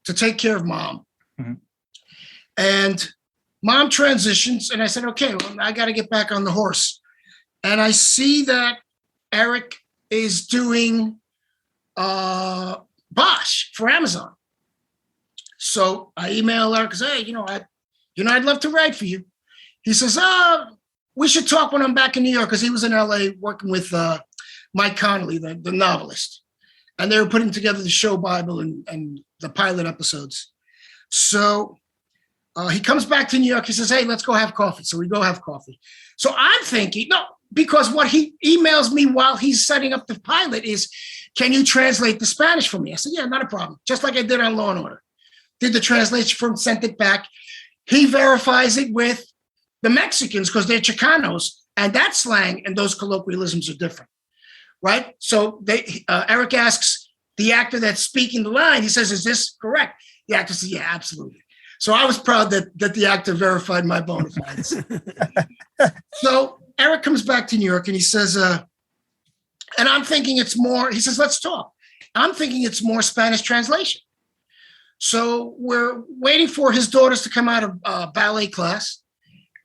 to take care of mom. Mm-hmm. And mom transitions, and I said, okay, well, I got to get back on the horse. And I see that Eric is doing Bosch for Amazon. So I email Eric and say, hey, I'd love to write for you. He says, we should talk when I'm back in New York, because he was in LA working with Mike Connolly, the novelist. And they were putting together the show Bible and the pilot episodes. So he comes back to New York. He says, hey, let's go have coffee. So we go have coffee. So I'm thinking, no, because what he emails me while he's setting up the pilot is, can you translate the Spanish for me? I said, yeah, not a problem. Just like I did on Law and Order. Did the translation for him, sent it back. He verifies it with the Mexicans because they're Chicanos, and that slang and those colloquialisms are different, right? So Eric asks the actor that's speaking the line, he says, is this correct? The actor says, yeah, absolutely. So I was proud that the actor verified my bona fides. So Eric comes back to New York and he says, and I'm thinking it's more, he says, let's talk. I'm thinking it's more Spanish translation. So we're waiting for his daughters to come out of ballet class.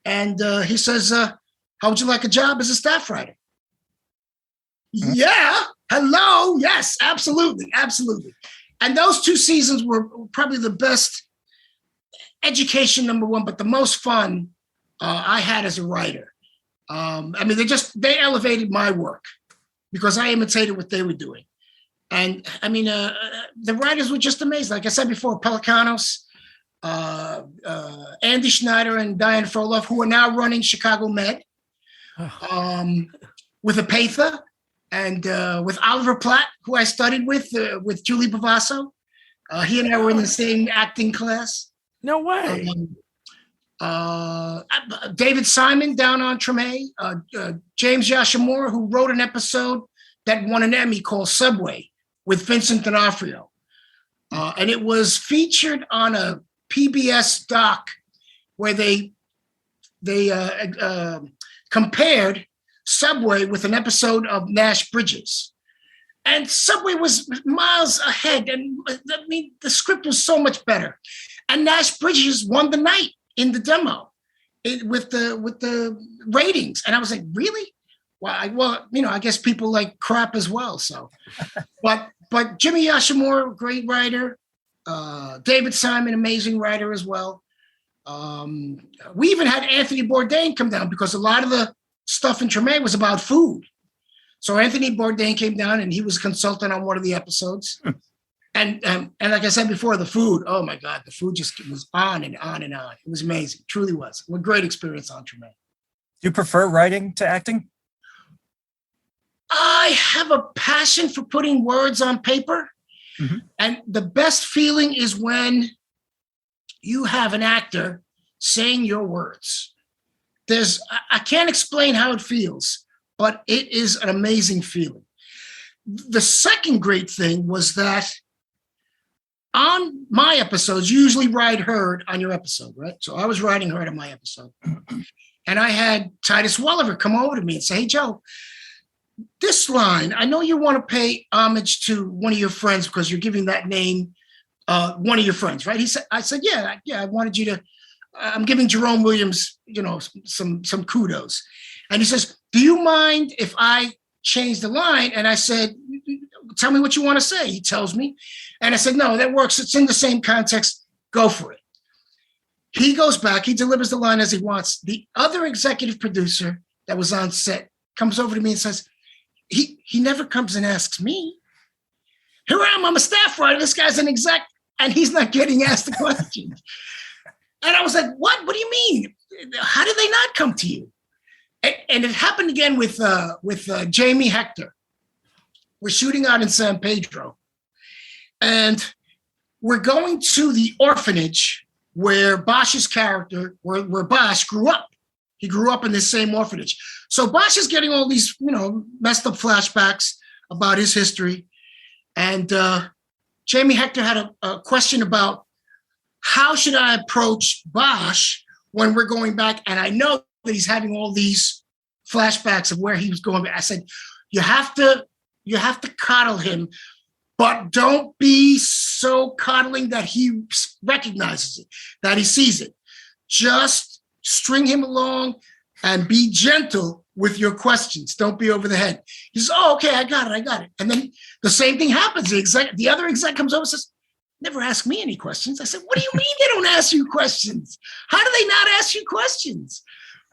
And he says, how would you like a job as a staff writer? Mm-hmm. Yeah. Hello. Yes, absolutely. Absolutely. And those 2 seasons were probably the best education, number one, but the most fun I had as a writer. They elevated my work because I imitated what they were doing. And the writers were just amazing. Like I said before, Pelicanos, Andy Schneider and Diane Frolov, who are now running Chicago Med, with Apatha and with Oliver Platt, who I studied with Julie Bavasso. He and I were in the same acting class. No way. David Simon down on Treme, James Yashimura, who wrote an episode that won an Emmy called Subway with Vincent D'Onofrio. And it was featured on a PBS doc where they compared Subway with an episode of Nash Bridges. And Subway was miles ahead. And the script was so much better. And Nash Bridges won the night in the demo with the ratings. And I was like, really? Well, I guess people like crap as well. So, but Jimmy Yashimura, great writer. David Simon, amazing writer as well. We even had Anthony Bourdain come down because a lot of the stuff in Treme was about food. So Anthony Bourdain came down and he was a consultant on one of the episodes. And like I said before, the food, oh my God, the food just was on and on and on. It was amazing, truly was. What a great experience on Treme. Do you prefer writing to acting? I have a passion for putting words on paper. Mm-hmm. And the best feeling is when you have an actor saying your words. I can't explain how it feels, but it is an amazing feeling. The second great thing was that on my episodes, you usually write Heard on your episode, right? So I was writing Heard on my episode. And I had Titus Welliver come over to me and say, hey, Joe, this line, I know you want to pay homage to one of your friends because you're giving that name one of your friends, right? I said, yeah, I wanted you to, I'm giving Jerome Williams, some kudos. And he says, do you mind if I change the line? And I said, tell me what you want to say. He tells me. And I said, no, that works. It's in the same context. Go for it. He goes back. He delivers the line as he wants. The other executive producer that was on set comes over to me and says, he never comes and asks me. Here I am. I'm a staff writer. This guy's an exec, and he's not getting asked the question. And I was like, what? What do you mean? How did they not come to you? And it happened again with Jamie Hector. We're shooting out in San Pedro. And we're going to the orphanage where Bosch's character, where Bosch grew up. He grew up in this same orphanage. So Bosch is getting all these, messed up flashbacks about his history. And Jamie Hector had a question about how should I approach Bosch when we're going back? And I know that he's having all these flashbacks of where he was going. I said, you have to coddle him, but don't be so coddling that he recognizes it, that he sees it. Just string him along and be gentle with your questions. Don't be over the head. He says, oh, okay, I got it. And then the same thing happens. The other exec comes over and says, never ask me any questions. I said, what do you mean they don't ask you questions? How do they not ask you questions?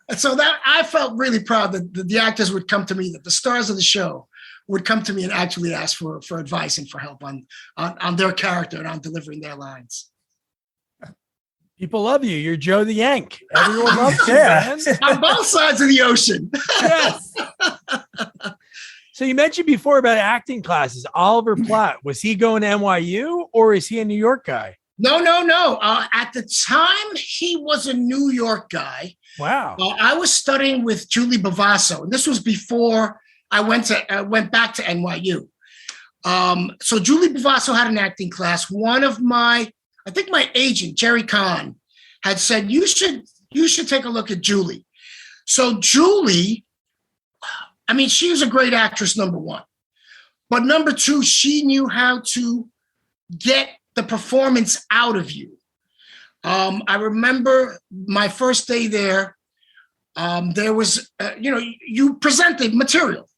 And so that I felt really proud that the actors would come to me, that the stars of the show would come to me and actually ask for advice and for help on their character and on delivering their lines. People love you. You're Joe the Yank. Everyone loves you, Yeah. man. On both sides of the ocean. Yes. So you mentioned before about acting classes. Oliver Platt, was he going to NYU or is he a New York guy? No. At the time, he was a New York guy. Wow. I was studying with Julie Bavasso, and this was before I went back to NYU. So Julie Bavasso had an acting class. I think my agent, Jerry Kahn, had said, you should take a look at Julie. So Julie, I mean, she was a great actress, number one. But number two, she knew how to get the performance out of you. I remember my first day there, there was, you presented material.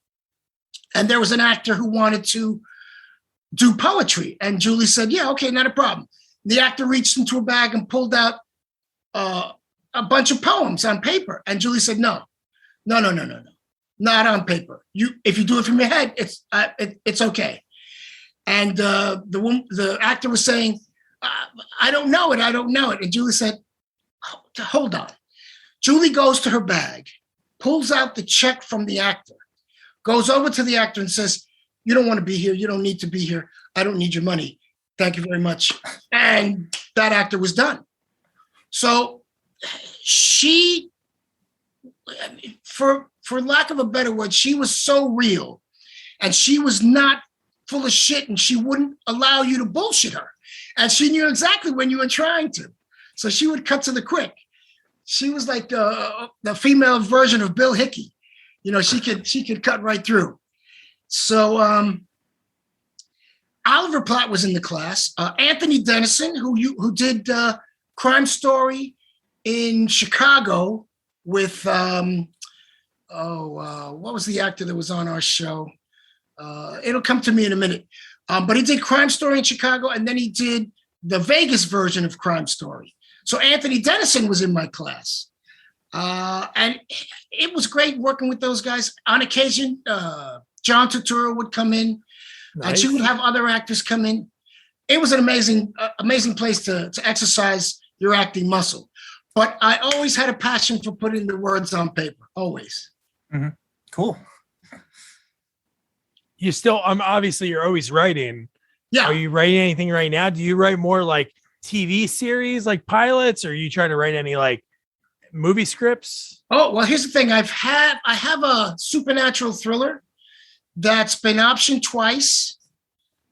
And there was an actor who wanted to do poetry. And Julie said, yeah, okay, not a problem. The actor reached into a bag and pulled out a bunch of poems on paper. And Julie said, no, not on paper. If you do it from your head, it's okay. And the actor was saying, I don't know it. And Julie said, hold on. Julie goes to her bag, pulls out the check from the actor, goes over to the actor and says, you don't want to be here. You don't need to be here. I don't need your money. Thank you very much. And that actor was done. So she, for lack of a better word, she was so real and she was not full of shit and she wouldn't allow you to bullshit her. And she knew exactly when you were trying to. So she would cut to the quick. She was like the female version of Bill Hickey. She could cut right through. So Oliver Platt was in the class. Anthony Dennison, who did Crime Story in Chicago with what was the actor that was on our show? It'll come to me in a minute. But he did Crime Story in Chicago, and then he did the Vegas version of Crime Story. So Anthony Dennison was in my class. And it was great working with those guys. On occasion, John Turturro would come in, and she would have other actors come in. It was an amazing place to exercise your acting muscle. But I always had a passion for putting the words on paper, always. Mm-hmm. Cool. You still, obviously you're always writing. Yeah. Are you writing anything right now? Do you write more like TV series, like pilots, or are you trying to write any like movie scripts? Oh, well, here's the thing. I have a supernatural thriller that's been optioned twice.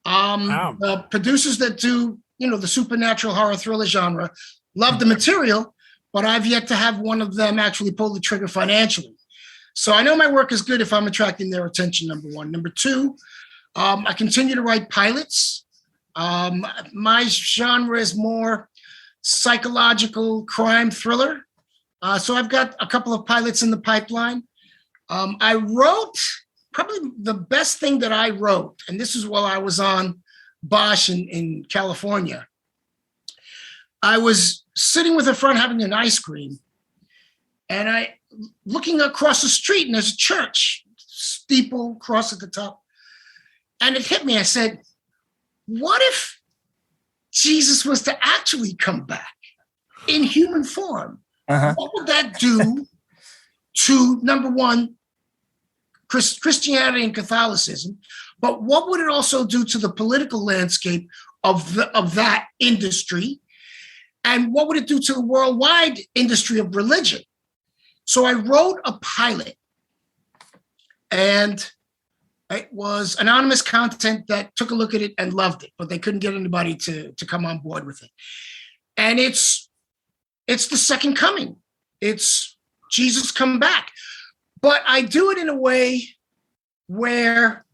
Wow. The producers that do, the supernatural horror thriller genre love the material, but I've yet to have one of them actually pull the trigger financially. So I know my work is good if I'm attracting their attention, number one. Number two, I continue to write pilots. My genre is more psychological crime thriller. So I've got a couple of pilots in the pipeline. I wrote probably the best thing that I wrote, and this is while I was on Bosch in California. I was sitting with a friend having an ice cream, and I looking across the street, and there's a church steeple cross at the top. And it hit me. I said, what if Jesus was to actually come back in human form? Uh-huh. What would that do to, number one, Christianity and Catholicism? But what would it also do to the political landscape of that industry? And what would it do to the worldwide industry of religion? So I wrote a pilot, and It was anonymous content that took a look at it and loved it, but they couldn't get anybody to come on board with it. And it's the second coming. It's Jesus come back. But I do it in a way where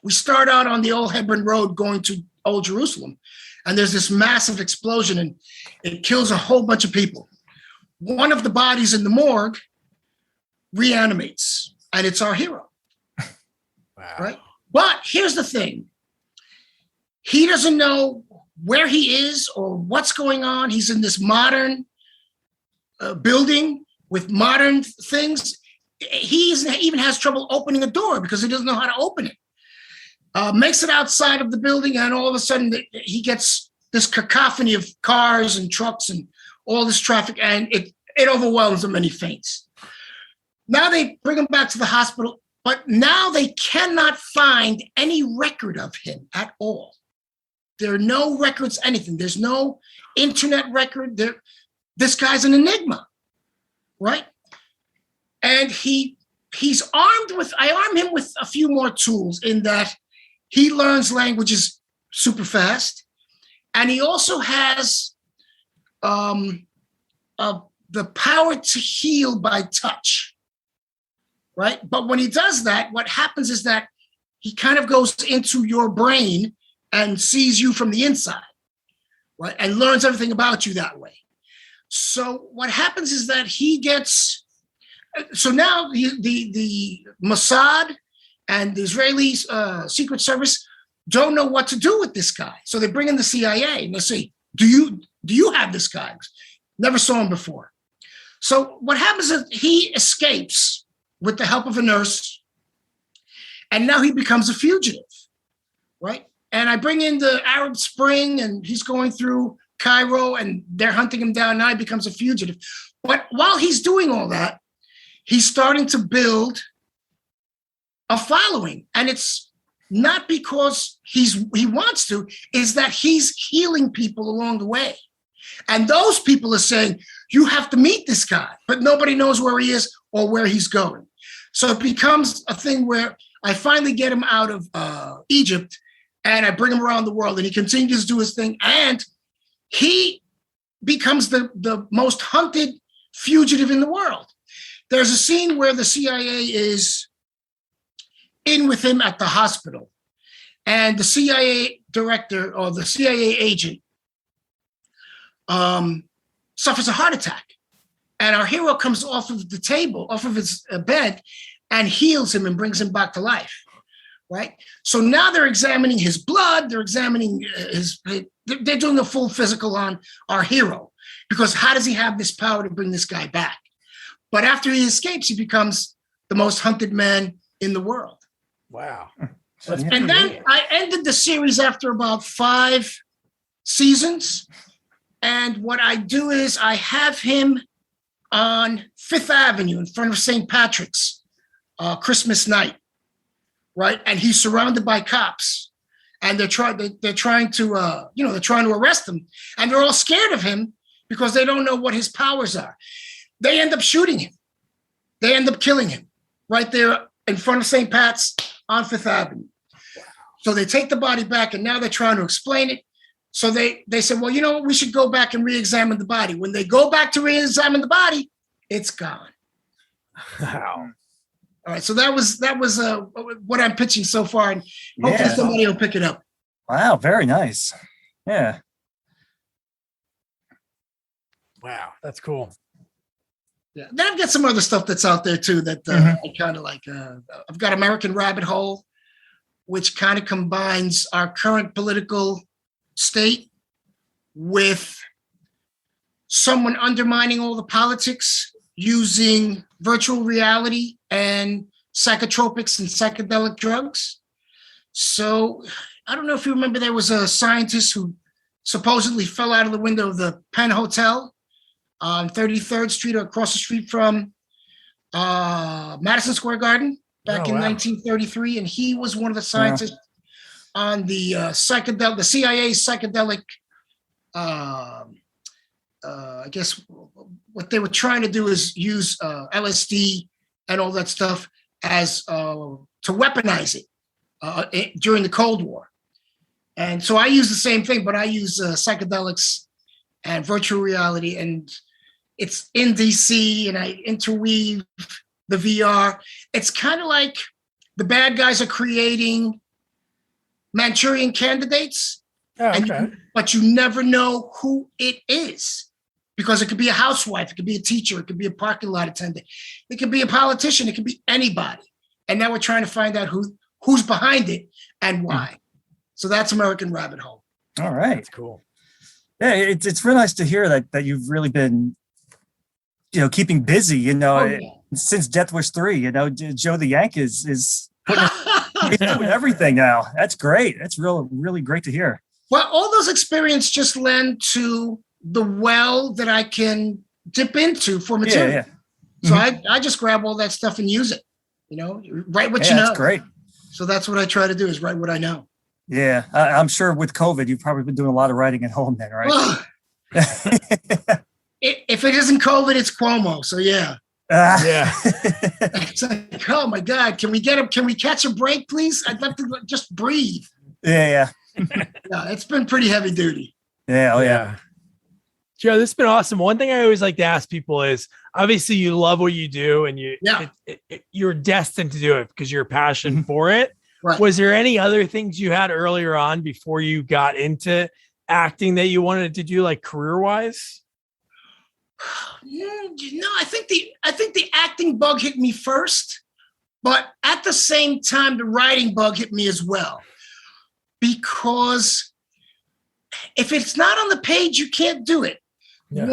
we start out on the old Hebron Road going to Old Jerusalem, and there's this massive explosion, and it kills a whole bunch of people. One of the bodies in the morgue reanimates, and it's our hero. Wow. Right? But here's the thing. He doesn't know where he is or what's going on. He's in this modern building with modern things. He even has trouble opening a door because he doesn't know how to open it. Makes it outside of the building, and all of a sudden he gets this cacophony of cars and trucks and all this traffic, and it overwhelms him and he faints. Now they bring him back to the hospital, but now they cannot find any record of him at all. There are no records, anything. There's no internet record. This guy's an enigma, right? And he's armed with, I arm him with a few more tools in that he learns languages super fast. And he also has the power to heal by touch, right? But when he does that, what happens is that he kind of goes into your brain and sees you from the inside, right? And learns everything about you that way. So what happens is that he gets, so now the Mossad and the Israeli Secret Service don't know what to do with this guy. So they bring in the CIA and they say, do you have this guy? Never saw him before. So what happens is he escapes with the help of a nurse, and now he becomes a fugitive, right? And I bring in the Arab Spring, and he's going through Cairo, and they're hunting him down. Now he becomes a fugitive. But while he's doing all that, he's starting to build a following. And it's not because he wants to, is that he's healing people along the way. And those people are saying, you have to meet this guy, but nobody knows where he is or where he's going. So it becomes a thing where I finally get him out of Egypt, and I bring him around the world, and he continues to do his thing. And he becomes the most hunted fugitive in the world. There's a scene where the CIA is in with him at the hospital, and the CIA director or the CIA agent suffers a heart attack. And our hero comes off of the table, off of his bed, and heals him and brings him back to life, right? So now they're examining his blood, they're examining they're doing a full physical on our hero, because how does he have this power to bring this guy back? But after he escapes, he becomes the most hunted man in the world. Wow. And then I ended the series after about 5 seasons. And what I do is I have him on Fifth Avenue in front of St. Patrick's Christmas night, right? And he's surrounded by cops, and they're trying to arrest him, and they're all scared of him because they don't know what his powers are. They end up shooting him. They end up killing him right there in front of St. Pat's on Fifth Avenue. So they take the body back, and now they're trying to explain it. So they said, well, you know what? We should go back and re-examine the body. When they go back to re-examine the body, it's gone. Wow. All right. So that was what I'm pitching so far, and hopefully somebody will pick it up. Wow. Very nice. Yeah. Wow. That's cool. Yeah. Then I've got some other stuff that's out there too that I kind of like. I've got American Rabbit Hole, which kind of combines our current political state with someone undermining all the politics using virtual reality and psychotropics and psychedelic drugs. So I don't know if you remember, there was a scientist who supposedly fell out of the window of the Penn Hotel on 33rd Street, or across the street from Madison Square Garden back in 1933. And he was one of the scientists on the the CIA psychedelic, I guess what they were trying to do is use LSD and all that stuff as weaponize it during the Cold War. And so I use the same thing, but I use psychedelics and virtual reality, and it's in DC, and I interweave the VR. It's kind of like the bad guys are creating Manchurian candidates, but you never know who it is, because it could be a housewife, it could be a teacher, it could be a parking lot attendant, it could be a politician, it could be anybody. And now we're trying to find out who's behind it and why. So that's American Rabbit Hole. All right. That's cool. Yeah, it's real nice to hear that you've really been, keeping busy, since Death Wish 3, Joe the Yank is he's doing everything now. That's great. That's really great to hear. Well, all those experiences just lend to the well that I can dip into for material. Yeah. So I just grab all that stuff and use it, write what you know. That's great. So that's what I try to do, is write what I know. Yeah, I'm sure with COVID, you've probably been doing a lot of writing at home then, right? Well, if it isn't COVID, it's Cuomo. So yeah. Yeah. It's like, oh my God, can we catch a break, please? I'd love to just breathe. Yeah. Yeah, it's been pretty heavy duty. Yeah. Oh yeah. Joe, this has been awesome. One thing I always like to ask people is, obviously you love what you do, and you're destined to do it because you're passionate for it. Right. Was there any other things you had earlier on before you got into acting that you wanted to do, like career-wise? I think the acting bug hit me first, but at the same time, the writing bug hit me as well. Because if it's not on the page, you can't do it. Yeah.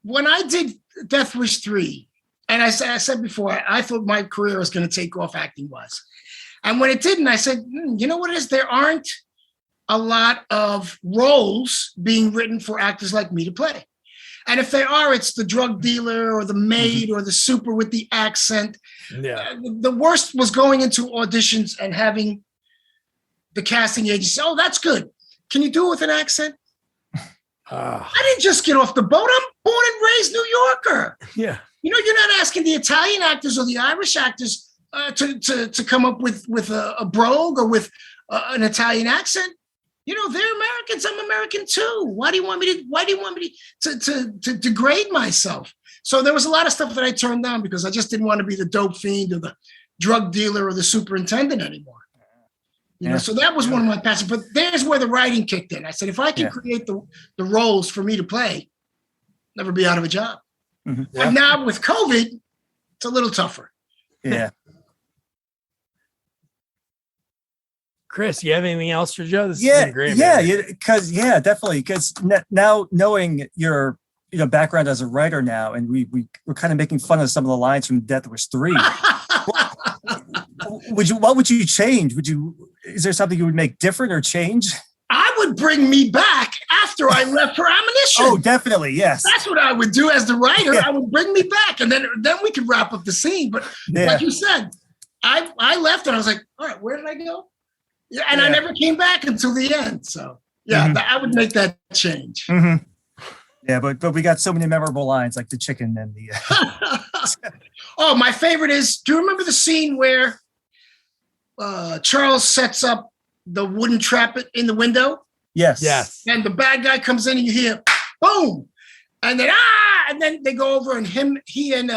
When I did Death Wish 3, and I said before, I thought my career was going to take off acting-wise. And when it didn't, I said, you know what it is? There aren't a lot of roles being written for actors like me to play. And if they are, it's the drug dealer or the maid or the super with the accent. Yeah. The worst was going into auditions and having the casting agent say, oh, that's good. Can you do it with an accent? I didn't just get off the boat. I'm born and raised New Yorker. Yeah. You're not asking the Italian actors or the Irish actors to come up with a brogue or with an Italian accent. They're Americans. I'm American too. Why do you want me to degrade myself? So there was a lot of stuff that I turned down because I just didn't want to be the dope fiend or the drug dealer or the superintendent anymore. So that was one of my passions. But there's where the writing kicked in. I said, if I can create the roles for me to play, never be out of a job. Mm-hmm. Yeah. But now with COVID, it's a little tougher. Yeah. Chris, you have anything else for Joe? This has been great. Definitely. Because now knowing your background as a writer now, and we're kind of making fun of some of the lines from Death Wish 3. What would you change? Is there something you would make different or change? I would bring me back after I left for ammunition. Oh, definitely, yes. That's what I would do as the writer. Yeah. I would bring me back, and then we could wrap up the scene. But like you said, I left and I was like, all right, where did I go? Yeah, and I never came back until the end. So I would make that change. Mm-hmm. Yeah, but we got so many memorable lines, like the chicken and the. Oh, my favorite is, do you remember the scene where Charles sets up the wooden trap in the window? Yes. And the bad guy comes in and you hear boom, and then and then they go over and he and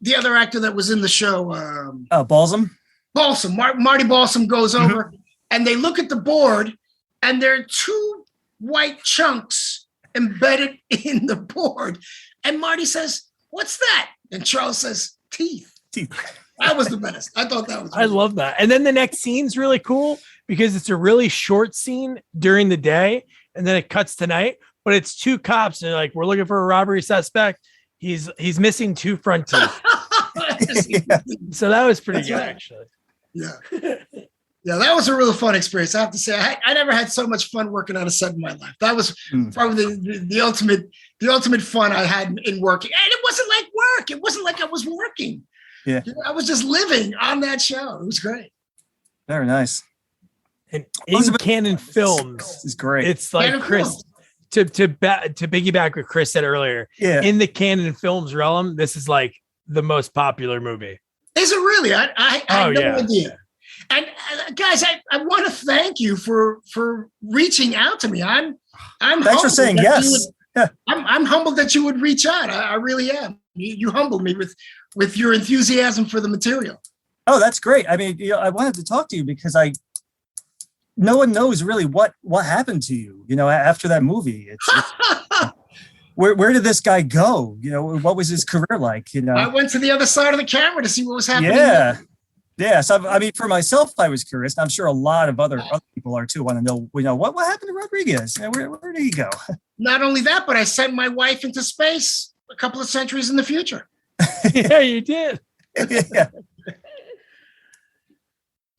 the other actor that was in the show, Balsam. Marty Balsam goes over and they look at the board and there are two white chunks embedded in the board. And Marty says, "What's that?" And Charles says, "Teeth." That was the best. I thought that was I love that. And then the next scene's really cool because it's a really short scene during the day and then it cuts to night, but it's two cops and they're like, we're looking for a robbery suspect. He's missing two front teeth. So that was pretty good, actually. Yeah. Yeah, that was a really fun experience. I have to say, I never had so much fun working on a set in my life. That was probably the ultimate fun I had in working. And it wasn't like work. It wasn't like I was working. Yeah. I was just living on that show. It was great. Very nice. And in canon films, is great. It's like canon Chris to piggyback what Chris said earlier. Yeah. In the canon films realm, this is like the most popular movie. Is it really? I had no yeah. idea. And guys, I want to thank you for reaching out to me. I'm Thanks for saying yes. I'm humbled that you would reach out. I really am. You humbled me with your enthusiasm for the material. Oh, that's great. I mean, I wanted to talk to you because no one knows really what happened to you, after that movie. Where did this guy go? What was his career like? I went to the other side of the camera to see what was happening. Yeah. Yeah. So, I mean, for myself, I was curious. And I'm sure a lot of other people are too, want to know, what happened to Rodriguez? Where did he go? Not only that, but I sent my wife into space a couple of centuries in the future. Yeah, you did. Yeah.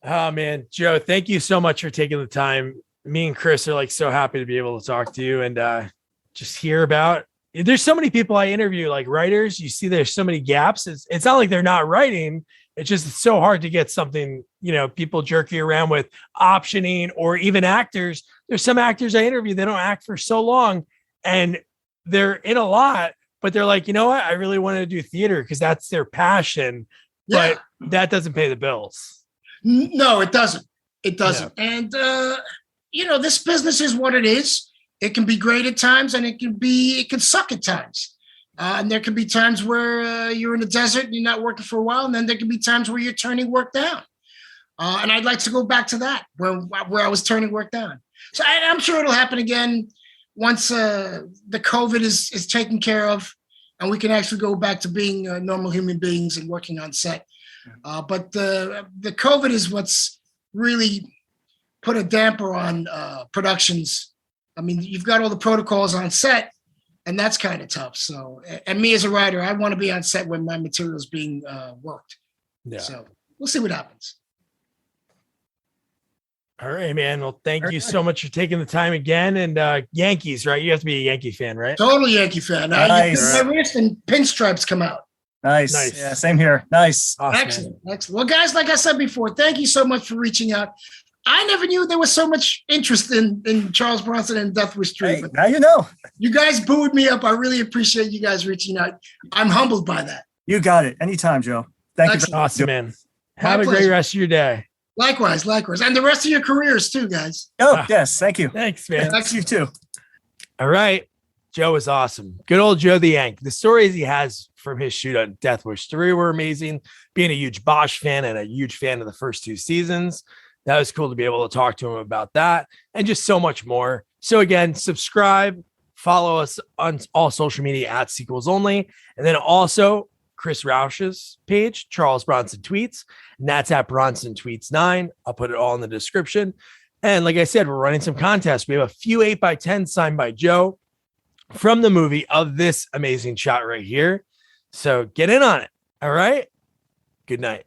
Oh man, Joe, thank you so much for taking the time. Me and Chris are like so happy to be able to talk to you and just hear about. There's so many people I interview, like writers. You see, there's so many gaps. It's not like they're not writing. It's just so hard to get something. People jerk you around with optioning, or even actors. There's some actors I interview, they don't act for so long, and they're in a lot, but they're like, you know what? I really want to do theater because that's their passion, but that doesn't pay the bills. No, it doesn't. It doesn't. Yeah. And, this business is what it is. It can be great at times and it can suck at times. And there can be times where you're in the desert and you're not working for a while. And then there can be times where you're turning work down. And I'd like to go back to that where I was turning work down. So I'm sure it'll happen again once the COVID is taken care of and we can actually go back to being normal human beings and working on set. But the COVID is what's really put a damper on productions. I mean, you've got all the protocols on set, and that's kind of tough. So, and me as a writer, I want to be on set when my material is being worked. Yeah. So we'll see what happens. All right, man. Well, thank you so much for taking the time again. And Yankees, right? You have to be a Yankee fan, right? Total Yankee fan. Nice. My wrist and pinstripes come out. Nice. Yeah, same here. Nice. Awesome, excellent. Well, guys, like I said before, thank you so much for reaching out. I never knew there was so much interest in Charles Bronson and Death Wish 3. Hey, now you know. You guys booed me up. I really appreciate you guys reaching out. I'm humbled by that. You got it. Anytime, Joe. Thank you. Awesome, man. Have a great rest of your day. Likewise. And the rest of your careers too, guys. Oh, yes. Thank you. Thanks, man. Thanks, you too. All right. Joe is awesome. Good old Joe the Yank. The stories he has from his shoot on Death Wish 3 were amazing. Being a huge Bosch fan and a huge fan of the first 2 seasons, that was cool to be able to talk to him about that and just so much more. So again, subscribe, follow us on all social media at Sequels Only, and then also Chris Roush's page, Charles Bronson Tweets, and that's at Bronson Tweets 9. I'll put it all in the description. And like I said, we're running some contests. We have a few 8x10 signed by Joe from the movie of this amazing shot right here. So get in on it. All right. Good night.